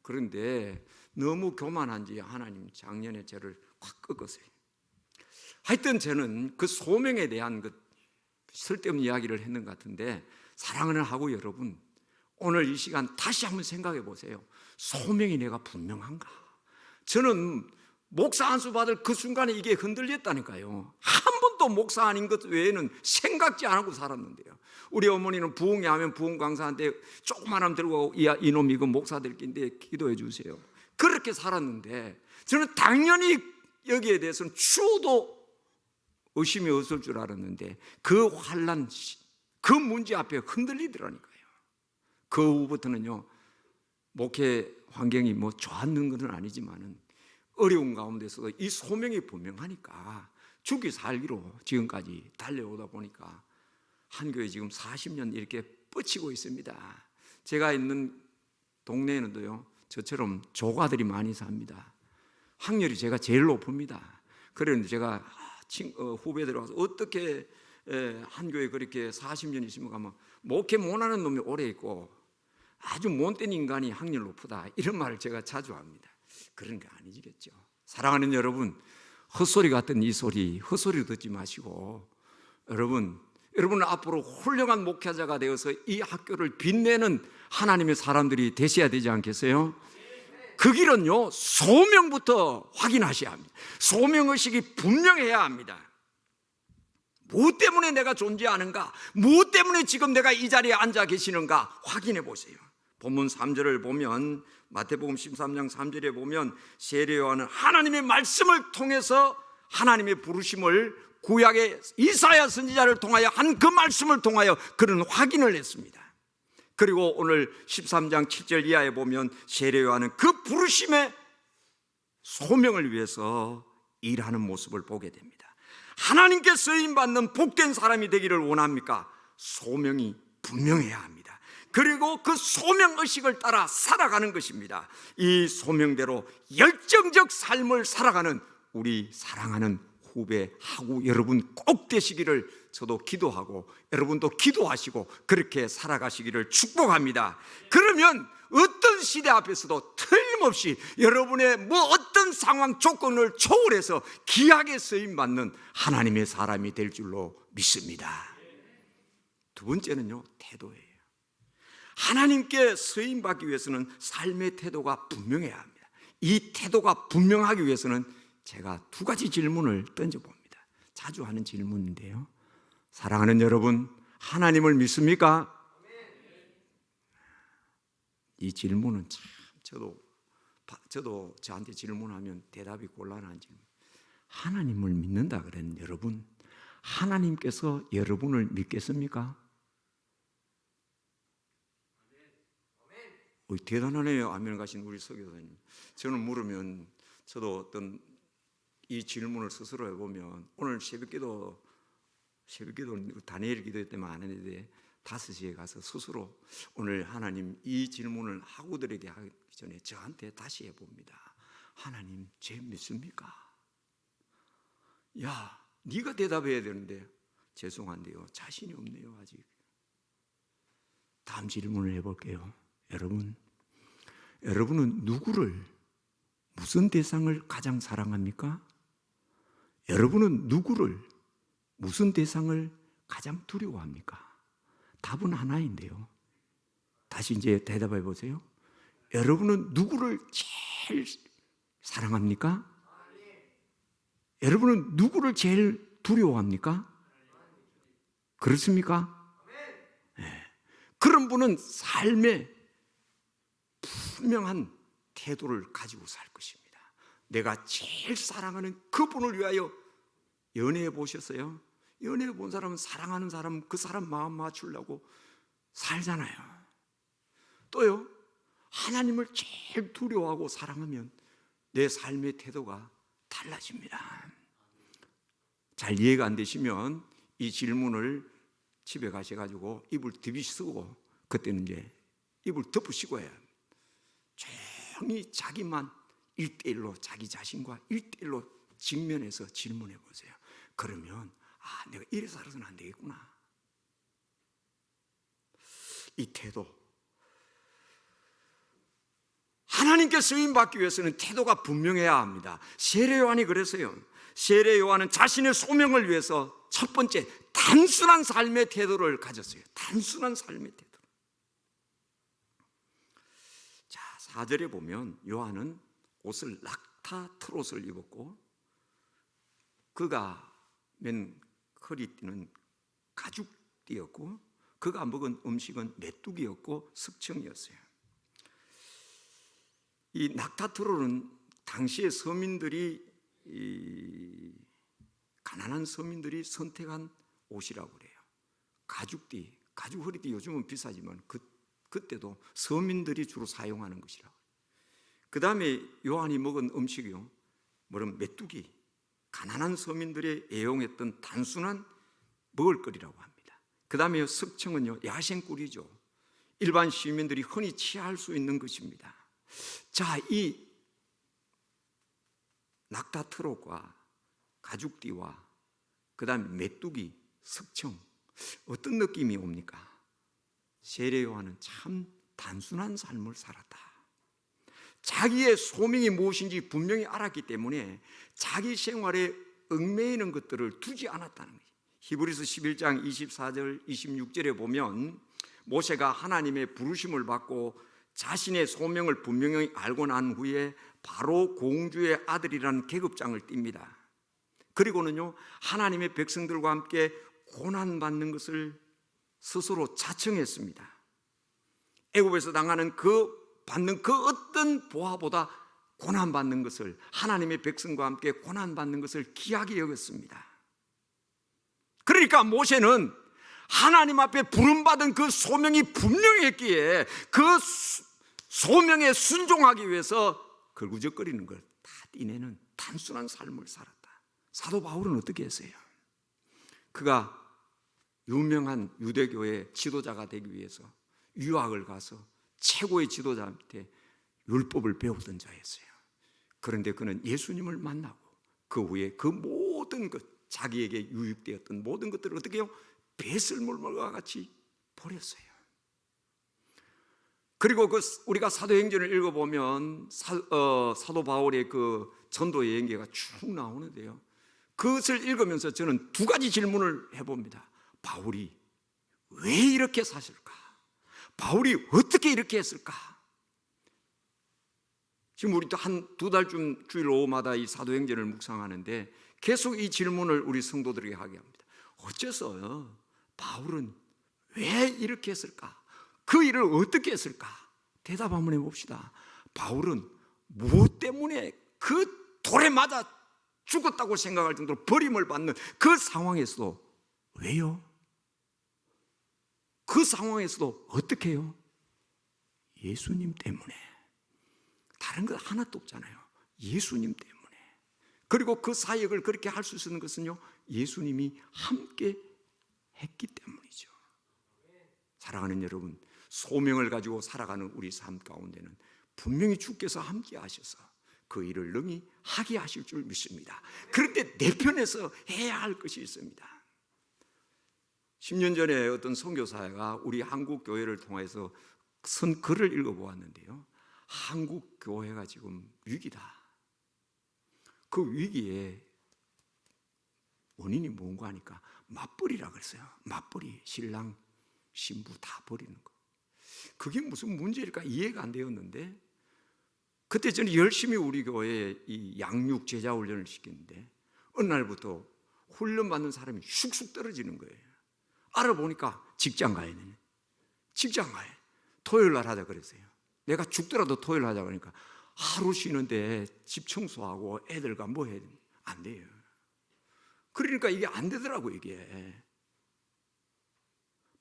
그런데 너무 교만한지 하나님 작년에 저를 확 꺾었어요. 하여튼 저는 그 소명에 대한 그 쓸데없는 이야기를 했는 것 같은데 사랑을 하고 여러분 오늘 이 시간 다시 한번 생각해 보세요. 소명이 내가 분명한가? 저는 목사 안수 받을 그 순간에 이게 흔들렸다니까요. 한 번도 목사 아닌 것 외에는 생각지 않고 살았는데요. 우리 어머니는 부흥회 하면 부흥 강사한테 조그만함 들고 이놈 이거 목사 될 낀데 기도해 주세요. 그렇게 살았는데 저는 당연히 여기에 대해서는 추호도 의심이 없을 줄 알았는데 그 환난, 그 문제 앞에 흔들리더라니까요. 그 후부터는요 목회 환경이 뭐 좋았는 것은 아니지만은 어려운 가운데서도 이 소명이 분명하니까 죽기 살기로 지금까지 달려오다 보니까 한 교회 지금 40년 이렇게 뻗치고 있습니다. 제가 있는 동네에는요 저처럼 조가들이 많이 삽니다. 학렬이 제가 제일 높습니다. 그런데 제가 후배들 와서 어떻게 한 교회 그렇게 40년 있으면 가면 목회 못하는 놈이 오래 있고 아주 못된 인간이 학렬 높다 이런 말을 제가 자주 합니다. 그런 게 아니겠죠. 사랑하는 여러분, 헛소리 같은 이 소리 헛소리로 듣지 마시고 여러분 앞으로 훌륭한 목회자가 되어서 이 학교를 빛내는 하나님의 사람들이 되셔야 되지 않겠어요? 그 길은요 소명부터 확인하셔야 합니다. 소명의식이 분명해야 합니다. 무엇 때문에 내가 존재하는가? 무엇 때문에 지금 내가 이 자리에 앉아 계시는가? 확인해 보세요. 본문 3절을 보면 마태복음 13장 3절에 보면 세례 요한은 하나님의 말씀을 통해서 하나님의 부르심을 구약의 이사야 선지자를 통하여 한 그 말씀을 통하여 그런 확인을 했습니다. 그리고 오늘 13장 7절 이하에 보면 세례 요한은 그 부르심의 소명을 위해서 일하는 모습을 보게 됩니다. 하나님께 쓰임받는 복된 사람이 되기를 원합니까? 소명이 분명해야 합니다. 그리고 그 소명의식을 따라 살아가는 것입니다. 이 소명대로 열정적 삶을 살아가는 우리 사랑하는 후배하고 여러분 꼭 되시기를 저도 기도하고 여러분도 기도하시고 그렇게 살아가시기를 축복합니다. 그러면 어떤 시대 앞에서도 틀림없이 여러분의 뭐 어떤 상황 조건을 초월해서 귀하게 쓰임받는 하나님의 사람이 될 줄로 믿습니다. 두 번째는요, 태도예요. 하나님께 쓰임받기 위해서는 삶의 태도가 분명해야 합니다. 이 태도가 분명하기 위해서는 제가 두 가지 질문을 던져봅니다. 자주 하는 질문인데요, 사랑하는 여러분, 하나님을 믿습니까? 이 질문은 참 저도 저한테 질문하면 대답이 곤란한 질문. 하나님을 믿는다 그랬는 여러분, 하나님께서 여러분을 믿겠습니까? 대단하네요. 아멘 가신 우리 서교사님. 저는 물으면 저도 어떤 이 질문을 스스로 해보면, 오늘 새벽기도 다니엘 기도 때문에 안 했는데 5시에 가서 스스로 오늘 하나님 이 질문을 학우들에게 하기 전에 저한테 다시 해봅니다. 하나님 죄 믿습니까? 야, 네가 대답해야 되는데 죄송한데요, 자신이 없네요. 아직. 다음 질문을 해볼게요. 여러분은 누구를, 무슨 대상을 가장 사랑합니까? 여러분은 누구를, 무슨 대상을 가장 두려워합니까? 답은 하나인데요, 다시 이제 대답해 보세요. 여러분은 누구를 제일 사랑합니까? 여러분은 누구를 제일 두려워합니까? 그렇습니까? 네. 그런 분은 삶에 분명한 태도를 가지고 살 것입니다. 내가 제일 사랑하는 그분을 위하여 연애해 보셨어요? 연애해 본 사람은 사랑하는 사람, 그 사람 마음 맞추려고 살잖아요. 또요, 하나님을 제일 두려워하고 사랑하면 내 삶의 태도가 달라집니다. 잘 이해가 안 되시면 이 질문을 집에 가셔가지고 이불 뒤비시고, 그때는 이제 이불 덮으시고 해요. 조용히 자기만 1대1로 자기 자신과 1대1로 직면해서 질문해 보세요. 그러면 내가 이래 살아서는 안 되겠구나. 이 태도, 하나님께 쓰임받기 위해서는 태도가 분명해야 합니다. 세례 요한이 그랬어요. 세례 요한은 자신의 소명을 위해서 첫 번째 단순한 삶의 태도를 가졌어요. 단순한 삶의 태도. 자, 4절에 보면 요한은 옷을 낙타 트롯을 입었고, 그가 맨 허리띠는 가죽띠였고, 그가 먹은 음식은 메뚜기였고 석청이었어요. 이 낙타 트롯은 당시의 서민들이, 가난한 서민들이 선택한 옷이라고 그래요. 가죽띠, 가죽 허리띠 요즘은 비싸지만 그때도 서민들이 주로 사용하는 것이라고. 그 다음에 요한이 먹은 음식이요, 메뚜기, 가난한 서민들이 애용했던 단순한 먹을거리라고 합니다. 그 다음에 석청은요, 야생꿀이죠. 일반 시민들이 흔히 취할 수 있는 것입니다. 자, 이 낙타 트롯과 가죽띠와 그 다음에 메뚜기, 석청, 어떤 느낌이 옵니까? 세례 요한은 참 단순한 삶을 살았다. 자기의 소명이 무엇인지 분명히 알았기 때문에 자기 생활에 얽매이는 것들을 두지 않았다는 거예요. 히브리서 11장 24절 26절에 보면 모세가 하나님의 부르심을 받고 자신의 소명을 분명히 알고 난 후에 바로 공주의 아들이라는 계급장을 띱니다. 그리고는요, 하나님의 백성들과 함께 고난받는 것을 스스로 자청했습니다. 애굽에서 당하는 받는 그 어떤 보화보다 고난받는 것을, 하나님의 백성과 함께 고난받는 것을 귀하게 여겼습니다. 그러니까 모세는 하나님 앞에 부름받은 그 소명이 분명했기에 그 소명에 순종하기 위해서 걸구적거리는 걸 다 띠내는 단순한 삶을 살았다. 사도 바울은 어떻게 했어요? 그가 유명한 유대교의 지도자가 되기 위해서 유학을 가서 최고의 지도자한테 율법을 배우던 자였어요. 그런데 그는 예수님을 만나고 그 후에 그 모든 것, 자기에게 유익되었던 모든 것들을 어떻게 해요? 배설물과 같이 버렸어요. 그리고 우리가 사도행전을 읽어보면 사도 바울의 그 전도 여행기가 쭉 나오는데요. 그것을 읽으면서 저는 두 가지 질문을 해봅니다. 바울이 왜 이렇게 사실까? 바울이 어떻게 이렇게 했을까? 지금 우리도 한 두 달쯤 주일 오후마다 이 사도행전을 묵상하는데 계속 이 질문을 우리 성도들에게 하게 합니다. 어째서 바울은 왜 이렇게 했을까? 그 일을 어떻게 했을까? 대답 한번 해봅시다. 바울은 무엇 때문에 그 돌에 맞아 죽었다고 생각할 정도로 버림을 받는 그 상황에서도 왜요? 그 상황에서도 어떻게 해요? 예수님 때문에. 다른 것 하나도 없잖아요. 예수님 때문에. 그리고 그 사역을 그렇게 할 수 있는 것은요, 예수님이 함께 했기 때문이죠. 사랑하는 여러분, 소명을 가지고 살아가는 우리 삶 가운데는 분명히 주께서 함께 하셔서 그 일을 능히 하게 하실 줄 믿습니다. 그런데 내 편에서 해야 할 것이 있습니다. 10년 전에 어떤 선교사가 우리 한국 교회를 통해서 쓴 글을 읽어보았는데요, 한국 교회가 지금 위기다. 그 위기에 원인이 뭔가 하니까 맞벌이라 그랬어요. 맞벌이, 신랑, 신부 다 버리는 거. 그게 무슨 문제일까 이해가 안 되었는데, 그때 저는 열심히 우리 교회에 이 양육 제자 훈련을 시켰는데 어느 날부터 훈련 받는 사람이 슉슉 떨어지는 거예요. 알아보니까 직장 가야 되네. 직장 가야. 토요일 날 하자 그랬어요. 내가 죽더라도 토요일 하자 그러니까 하루 쉬는데 집 청소하고 애들과 뭐 해야 되나? 안 돼요. 그러니까 이게 안 되더라고. 이게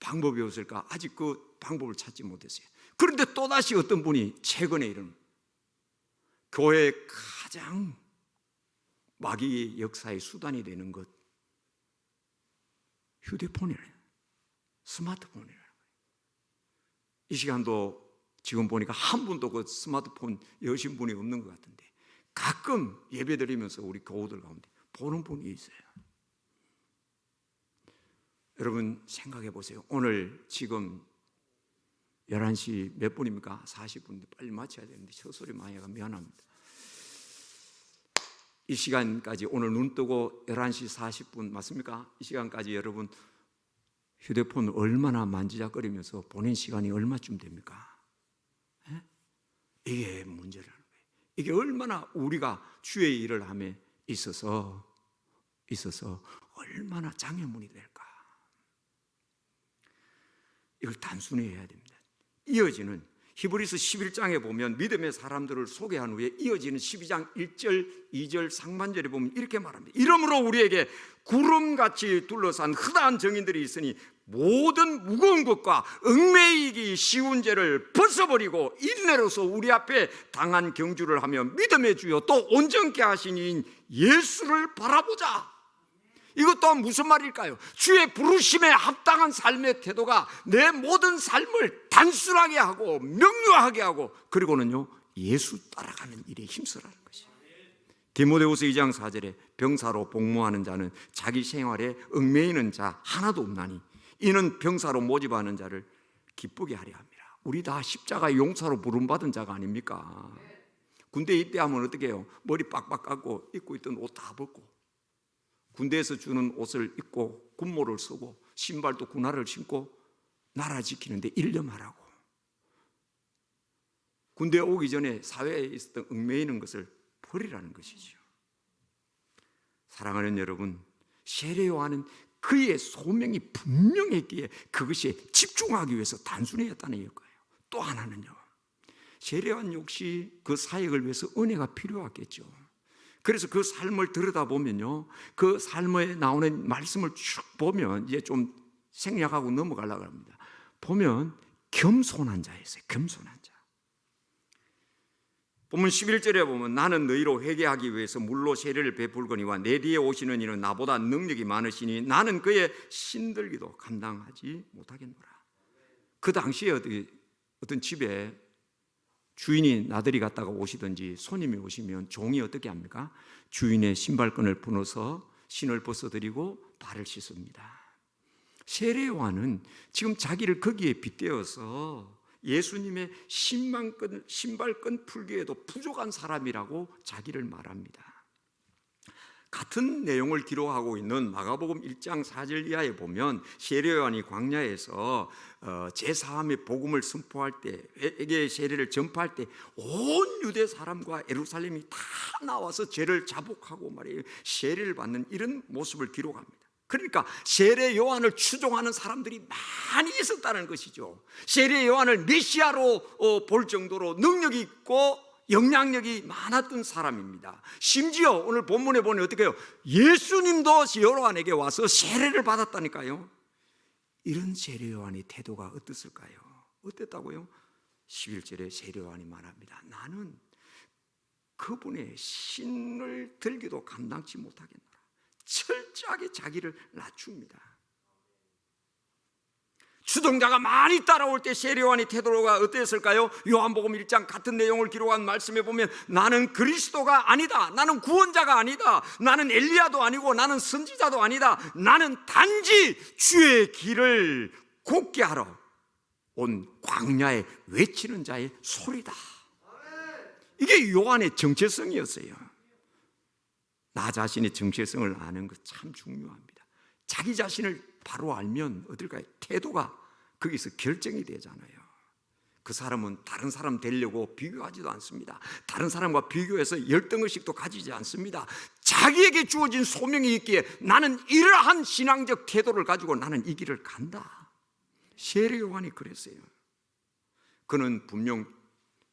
방법이 없을까? 아직 그 방법을 찾지 못했어요. 그런데 또다시 어떤 분이 최근에 이런 교회의 가장 마귀의 역사의 수단이 되는 것, 휴대폰이래요. 스마트폰이라는 거예요. 이 시간도 지금 보니까 한 분도 그 스마트폰 여신 분이 없는 것 같은데 가끔 예배 드리면서 우리 교우들 가운데 보는 분이 있어요. 여러분 생각해 보세요. 오늘 지금 11시 몇 분입니까? 40분. 빨리 마쳐야 되는데 저 소리 많이 해가 미안합니다. 이 시간까지 오늘 눈 뜨고 11시 40분 맞습니까? 이 시간까지 여러분 휴대폰 얼마나 만지작거리면서 보낸 시간이 얼마쯤 됩니까? 에? 이게 문제라는 거예요. 이게 얼마나 우리가 주의 일을 함에 있어서 얼마나 장애물이 될까? 이걸 단순히 해야 됩니다. 이어지는 히브리서 11장에 보면 믿음의 사람들을 소개한 후에 이어지는 12장 1절, 2절 상반절에 보면 이렇게 말합니다. 이러므로 우리에게 구름같이 둘러싼 흔한 정인들이 있으니 모든 무거운 것과 얽매이기 쉬운 죄를 벗어버리고 인내로서 우리 앞에 당한 경주를 하며 믿음의 주여 또 온전케 하신 이인 예수를 바라보자. 이것 또한 무슨 말일까요? 주의 부르심에 합당한 삶의 태도가 내 모든 삶을 단순하게 하고 명료하게 하고 그리고는요 예수 따라가는 일에 힘쓰라는 것이에요. 디모데후서 2장 4절에 병사로 복무하는 자는 자기 생활에 얽매이는 자 하나도 없나니 이는 병사로 모집하는 자를 기쁘게 하려 합니다. 우리 다 십자가 용사로 부름받은 자가 아닙니까? 군대 입대하면 어떻게 해요? 머리 빡빡 깎고 입고 있던 옷 다 벗고 군대에서 주는 옷을 입고 군모를 쓰고 신발도 군화를 신고 나라 지키는데 일념하라고. 군대에 오기 전에 사회에 있었던 얽매이는 것을 버리라는 것이죠. 사랑하는 여러분, 세례 요한은 그의 소명이 분명했기에 그것에 집중하기 위해서 단순히 했다는 거예요. 또 하나는요, 세례 요한 역시 그 사역을 위해서 은혜가 필요했겠죠. 그래서 그 삶을 들여다보면요, 그 삶에 나오는 말씀을 쭉 보면 이제 좀 생략하고 넘어가려고 합니다. 보면 겸손한 자였어요. 겸손한 자. 보면 11절에 보면 나는 너희로 회개하기 위해서 물로 세례를 베풀거니와 내 뒤에 오시는 이는 나보다 능력이 많으시니 나는 그의 신들기도 감당하지 못하겠노라. 그 당시에 어떤 집에 주인이 나들이 갔다가 오시든지 손님이 오시면 종이 어떻게 합니까? 주인의 신발끈을 풀어서 신을 벗어드리고 발을 씻습니다. 세례 요한은 지금 자기를 거기에 빗대어서 예수님의 신발끈 풀기에도 부족한 사람이라고 자기를 말합니다. 같은 내용을 기록하고 있는 마가복음 1장 4절 이하에 보면 세례 요한이 광야에서 제사함의 복음을 선포할 때, 회개 세례를 전파할 때 온 유대 사람과 예루살렘이 다 나와서 죄를 자복하고 말이에요, 세례를 받는 이런 모습을 기록합니다. 그러니까 세례 요한을 추종하는 사람들이 많이 있었다는 것이죠. 세례 요한을 메시아로 볼 정도로 능력이 있고 영향력이 많았던 사람입니다. 심지어 오늘 본문에 보니 어떻게 해요? 예수님도 요한에게 와서 세례를 받았다니까요. 이런 세례 요한의 태도가 어땠을까요? 어땠다고요? 11절에 세례 요한이 말합니다. 나는 그분의 신을 들기도 감당치 못하겠노라. 철저하게 자기를 낮춥니다. 추종자가 많이 따라올 때 세례 요한의 태도가 어땠을까요? 요한복음 1장 같은 내용을 기록한 말씀에 보면 나는 그리스도가 아니다, 나는 구원자가 아니다, 나는 엘리야도 아니고 나는 선지자도 아니다, 나는 단지 주의 길을 곧게 하러 온 광야에 외치는 자의 소리다. 이게 요한의 정체성이었어요. 나 자신의 정체성을 아는 것 참 중요합니다. 자기 자신을 바로 알면 어떨까요? 태도가 거기서 결정이 되잖아요. 그 사람은 다른 사람 되려고 비교하지도 않습니다. 다른 사람과 비교해서 열등의식도 가지지 않습니다. 자기에게 주어진 소명이 있기에 나는 이러한 신앙적 태도를 가지고 나는 이 길을 간다. 세례 요한이 그랬어요. 그는 분명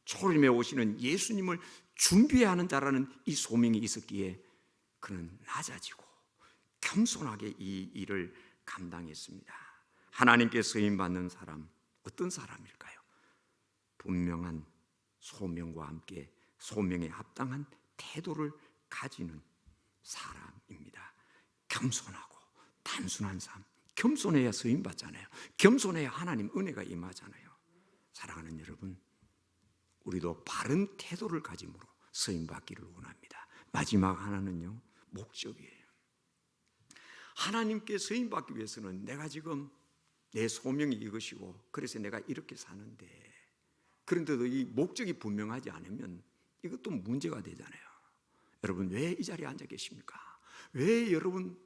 초림에 오시는 예수님을 준비해야 하는 자라는 이 소명이 있었기에 그는 낮아지고 겸손하게 이 일을 감당했습니다. 하나님께 쓰임받는 사람, 어떤 사람일까요? 분명한 소명과 함께 소명에 합당한 태도를 가지는 사람입니다. 겸손하고 단순한 삶, 겸손해야 쓰임받잖아요. 겸손해야 하나님 은혜가 임하잖아요. 사랑하는 여러분, 우리도 바른 태도를 가짐으로 쓰임받기를 원합니다. 마지막 하나는요, 목적이에요. 하나님께 쓰임받기 위해서는 내가 지금 내 소명이 이것이고 그래서 내가 이렇게 사는데, 그런데도 이 목적이 분명하지 않으면 이것도 문제가 되잖아요. 여러분, 왜 이 자리에 앉아 계십니까? 왜 여러분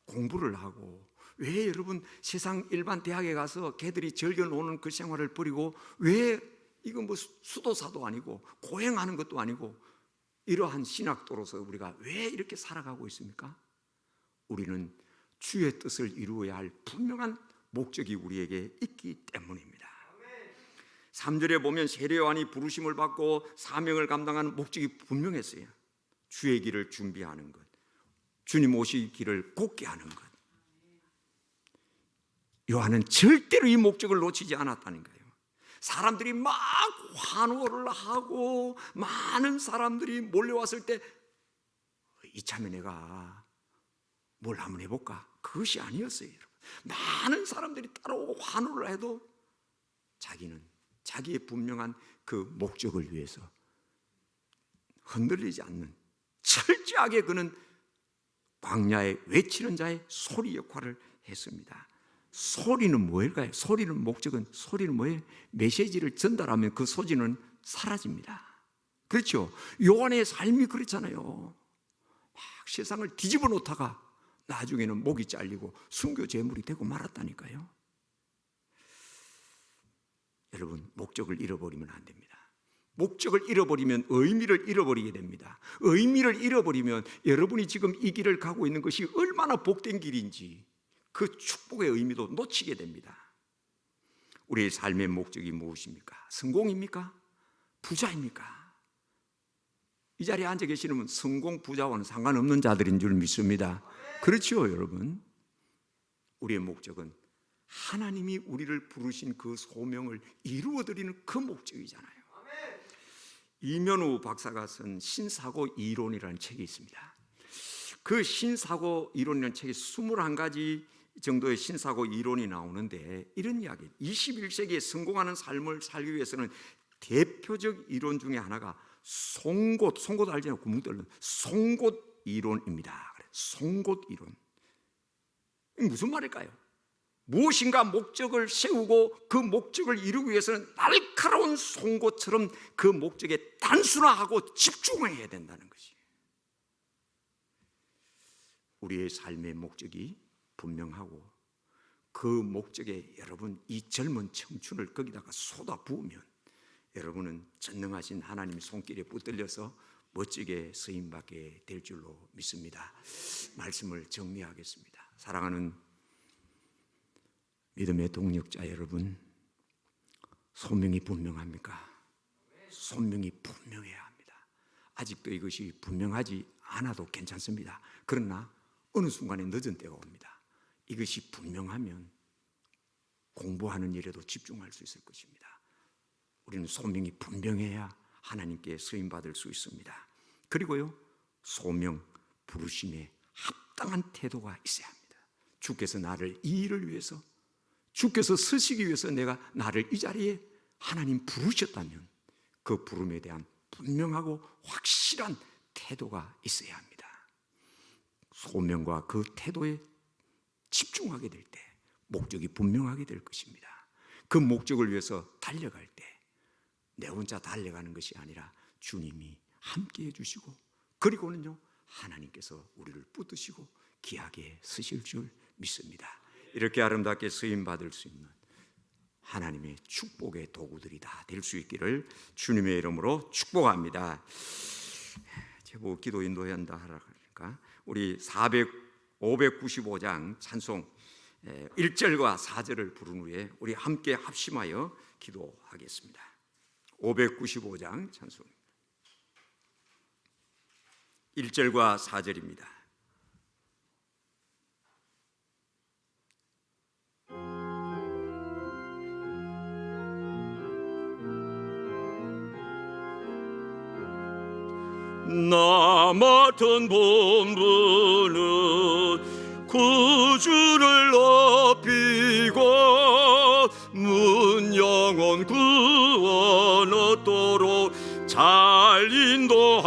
공부를 하고, 왜 여러분 세상 일반 대학에 가서 걔들이 즐겨 노는 그 생활을 버리고, 왜 이건 뭐 수도사도 아니고 고행하는 것도 아니고 이러한 신학도로서 우리가 왜 이렇게 살아가고 있습니까? 우리는 주의 뜻을 이루어야 할 분명한 목적이 우리에게 있기 때문입니다. 3절에 보면 세례 요한이 부르심을 받고 사명을 감당하는 목적이 분명했어요. 주의 길을 준비하는 것, 주님 오실 길을 곧게 하는 것. 요한은 절대로 이 목적을 놓치지 않았다는 거예요. 사람들이 막 환호를 하고 많은 사람들이 몰려왔을 때 이참에 내가 뭘 한번 해볼까? 그것이 아니었어요. 여러분. 많은 사람들이 따라오고 환호를 해도 자기는 자기의 분명한 그 목적을 위해서 흔들리지 않는, 철저하게 그는 광야에 외치는 자의 소리 역할을 했습니다. 소리는 뭐일까요? 소리는 목적은, 소리는 뭐예요? 메시지를 전달하면 그 소리는 사라집니다. 그렇죠? 요한의 삶이 그렇잖아요. 막 세상을 뒤집어 놓다가 나중에는 목이 잘리고 순교 제물이 되고 말았다니까요. 여러분, 목적을 잃어버리면 안 됩니다. 목적을 잃어버리면 의미를 잃어버리게 됩니다. 의미를 잃어버리면 여러분이 지금 이 길을 가고 있는 것이 얼마나 복된 길인지 그 축복의 의미도 놓치게 됩니다. 우리의 삶의 목적이 무엇입니까? 성공입니까? 부자입니까? 이 자리에 앉아 계시는 분 성공, 부자와는 상관없는 자들인 줄 믿습니다. 그렇죠, 여러분? 우리의 목적은 하나님이 우리를 부르신 그 소명을 이루어드리는 그 목적이잖아요. 이면우 박사가 쓴 신사고 이론이라는 책이 있습니다. 그 신사고 이론이라는 책에 21가지 정도의 신사고 이론이 나오는데 이런 이야기, 21세기에 성공하는 삶을 살기 위해서는 대표적 이론 중에 하나가 송곳 알잖아요. 구멍 뚫는 송곳 이론입니다. 송곳 이론. 이게 무슨 말일까요? 무엇인가 목적을 세우고 그 목적을 이루기 위해서는 날카로운 송곳처럼 그 목적에 단순화하고 집중해야 된다는 것이. 우리의 삶의 목적이 분명하고 그 목적에 여러분 이 젊은 청춘을 거기다가 쏟아부으면 여러분은 전능하신 하나님의 손길에 붙들려서 멋지게 쓰임받게 될 줄로 믿습니다. 말씀을 정리하겠습니다. 사랑하는 믿음의 동력자 여러분, 소명이 분명합니까? 소명이 분명해야 합니다. 아직도 이것이 분명하지 않아도 괜찮습니다. 그러나 어느 순간에 늦은 때가 옵니다. 이것이 분명하면 공부하는 일에도 집중할 수 있을 것입니다. 우리는 소명이 분명해야 하나님께 쓰임받을 수 있습니다. 그리고요, 소명, 부르심에 합당한 태도가 있어야 합니다. 주께서 나를 이 일을 위해서, 주께서 쓰시기 위해서 내가 나를 이 자리에 하나님 부르셨다면 그 부름에 대한 분명하고 확실한 태도가 있어야 합니다. 소명과 그 태도에 집중하게 될 때 목적이 분명하게 될 것입니다. 그 목적을 위해서 달려갈 때 내 혼자 달려가는 것이 아니라 주님이 함께해 주시고, 그리고는요 하나님께서 우리를 붙드시고 귀하게 쓰실 줄 믿습니다. 이렇게 아름답게 쓰임 받을 수 있는 하나님의 축복의 도구들이 다 될 수 있기를 주님의 이름으로 축복합니다. 제보 기도 인도해야 한다 하니까 우리 595장 찬송 1절과 4절을 부른 후에 우리 함께 합심하여 기도하겠습니다. 595장 찬송 1절과 4절입니다. 나 맡은 본분은 구주를 높이고 문영원 구원 얻도록 잘 인도함이라.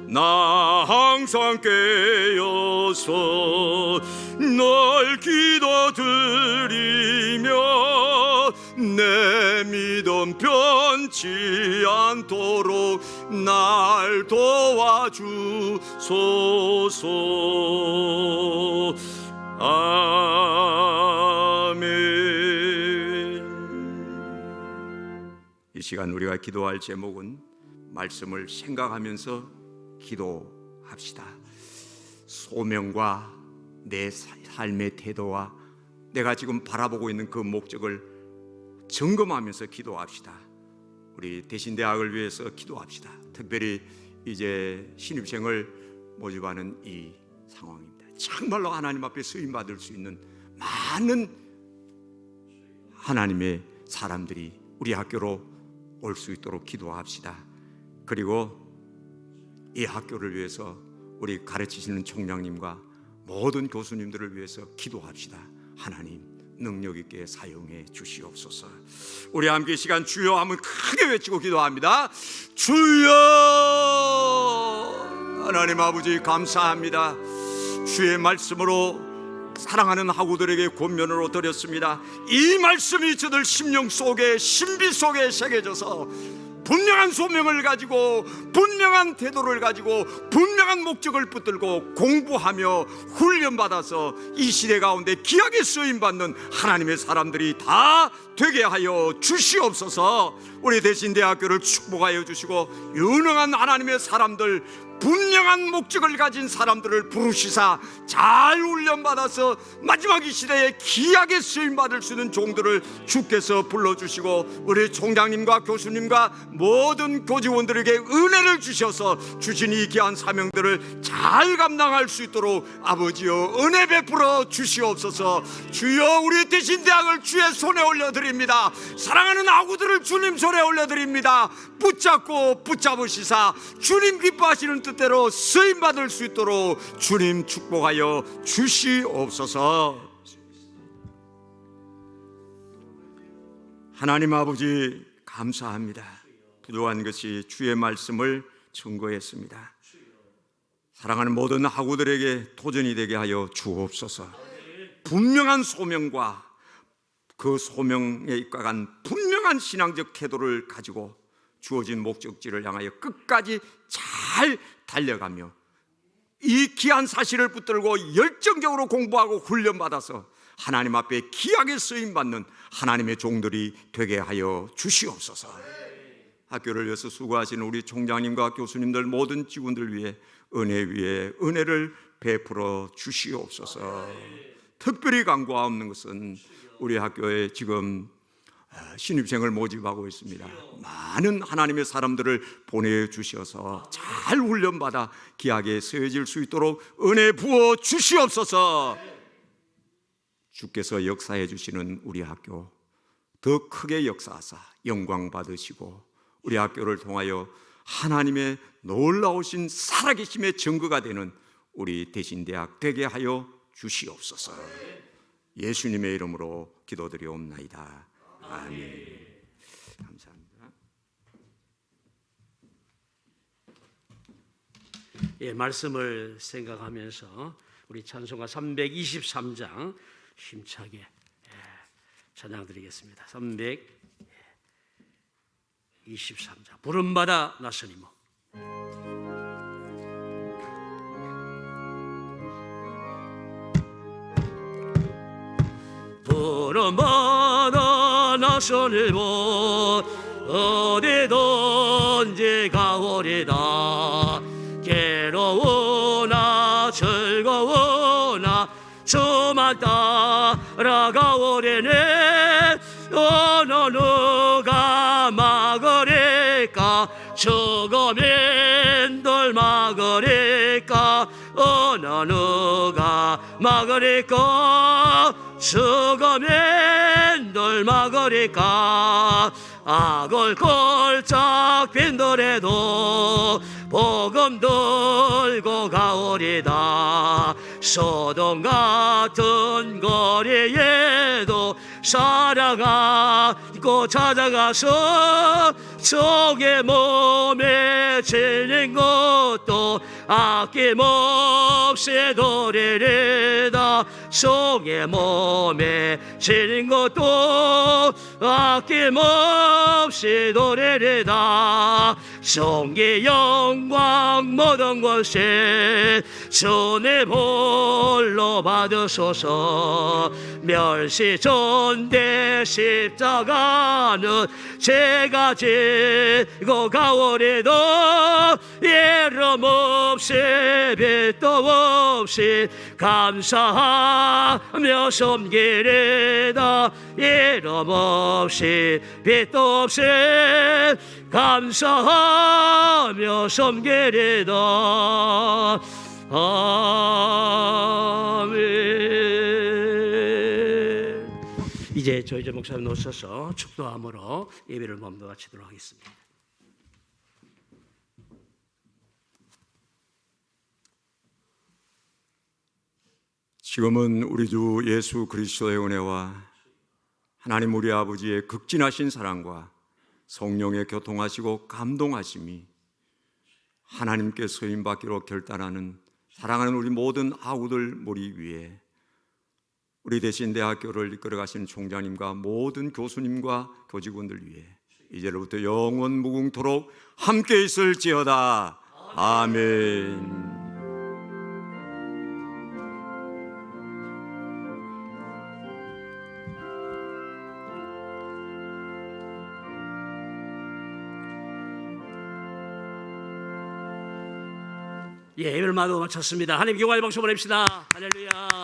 나 항상 깨어서 널 기도드리며 내 믿음 변치 않도록 날 도와주소서. 아멘. 이 시간 우리가 기도할 제목은 말씀을 생각하면서 기도합시다. 소명과 내 삶의 태도와 내가 지금 바라보고 있는 그 목적을 점검하면서 기도합시다. 우리 대신대학을 위해서 기도합시다. 특별히 이제 신입생을 모집하는 이 상황입니다. 정말로 하나님 앞에 쓰임받을 수 있는 많은 하나님의 사람들이 우리 학교로 올 수 있도록 기도합시다. 그리고 이 학교를 위해서 우리 가르치시는 총장님과 모든 교수님들을 위해서 기도합시다. 하나님 능력 있게 사용해 주시옵소서. 우리 함께 이 시간 주여 하면 크게 외치고 기도합니다. 주여! 하나님 아버지 감사합니다. 주의 말씀으로 사랑하는 학우들에게 권면으로 드렸습니다. 이 말씀이 저들 심령 속에 신비 속에 새겨져서 분명한 소명을 가지고 분명한 태도를 가지고 분명한 목적을 붙들고 공부하며 훈련받아서 이 시대 가운데 귀하게 쓰임받는 하나님의 사람들이 다 되게 하여 주시옵소서. 우리 대신대학교를 축복하여 주시고 유능한 하나님의 사람들, 분명한 목적을 가진 사람들을 부르시사 잘 훈련받아서 마지막 이 시대에 귀하게 쓰임받을 수 있는 종들을 주께서 불러주시고 우리 총장님과 교수님과 모든 교직원들에게 은혜를 주셔서 주신 이 귀한 사명들을 잘 감당할 수 있도록 아버지여 은혜 베풀어 주시옵소서. 주여 우리 대신대학을 주의 손에 올려드립니다. 사랑하는 아구들을 주님 손에 올려드립니다. 붙잡고 붙잡으시사 주님 기뻐하시는 뜻대로 쓰임받을 수 있도록 주님 축복하여 주시옵소서. 하나님 아버지 감사합니다. 부족한 것이 주의 말씀을 증거했습니다. 사랑하는 모든 학우들에게 도전이 되게 하여 주옵소서. 분명한 소명과 그 소명에 입각한 분명한 신앙적 태도를 가지고 주어진 목적지를 향하여 끝까지 잘 달려가며 이 귀한 사실을 붙들고 열정적으로 공부하고 훈련받아서 하나님 앞에 귀하게 쓰임받는 하나님의 종들이 되게 하여 주시옵소서. 학교를 위해서 수고하시는 우리 총장님과 교수님들 모든 직원들 위해 은혜 위에 은혜를 베풀어 주시옵소서. 특별히 간구하옵는 것은 우리 학교에 지금 신입생을 모집하고 있습니다. 많은 하나님의 사람들을 보내주셔서 잘 훈련받아 귀하게 쓰여질 수 있도록 은혜 부어 주시옵소서. 주께서 역사해 주시는 우리 학교 더 크게 역사하사 영광 받으시고 우리 학교를 통하여 하나님의 놀라우신 살아계심의 증거가 되는 우리 대신대학 되게 하여 주시옵소서. 예수님의 이름으로 기도드리옵나이다. 아멘. 감사합니다. 예, 말씀을 생각하면서 우리 찬송가 323장 힘차게 찬양 드리겠습니다. 323장 부름받아 나서니모. 부름받아 나서니모 어디든지 가오리다. 괴로우나 즐거우나 주만 따라가오리네. 어느 누가 막으리까 죽음인들 막으리까 어느 누가 막으리까 죽음인들 막으리까. 악을 골짝 빈들에도 복음 들고 가오리다. 소돔 같은 거리에도 살아가고 찾아가서 속의 몸에 지닌 것도 아낌없이 도리리다. 속의 몸에 지닌 것도 아낌없이 도리리다. 성기 영광 모든 것이 주의 볼로 받으소서. 멸시 전대 십자가는 제가 지고 가오리도 예름 없이 빛도 없이 감사하며 섬기리다. 예름 없이 빛도 없이 감사하며 섬기리다. 아멘. 이제 조희재 목사님 오셔서 축도함으로 예배를 몸도 바치도록 하겠습니다. 지금은 우리 주 예수 그리스도의 은혜와 하나님 우리 아버지의 극진하신 사랑과 성령의 교통하시고 감동하심이 하나님께 쓰임받기로 결단하는 사랑하는 우리 모든 아우들 머리 위에 우리 대신대학교를 이끌어가시는 총장님과 모든 교수님과 교직원들 위해 이제로부터 영원 무궁토록 함께 있을지어다. 아멘. 예, 예배를 마저 마쳤습니다. 하나님 영광의 박수 보냅시다. 할렐루야.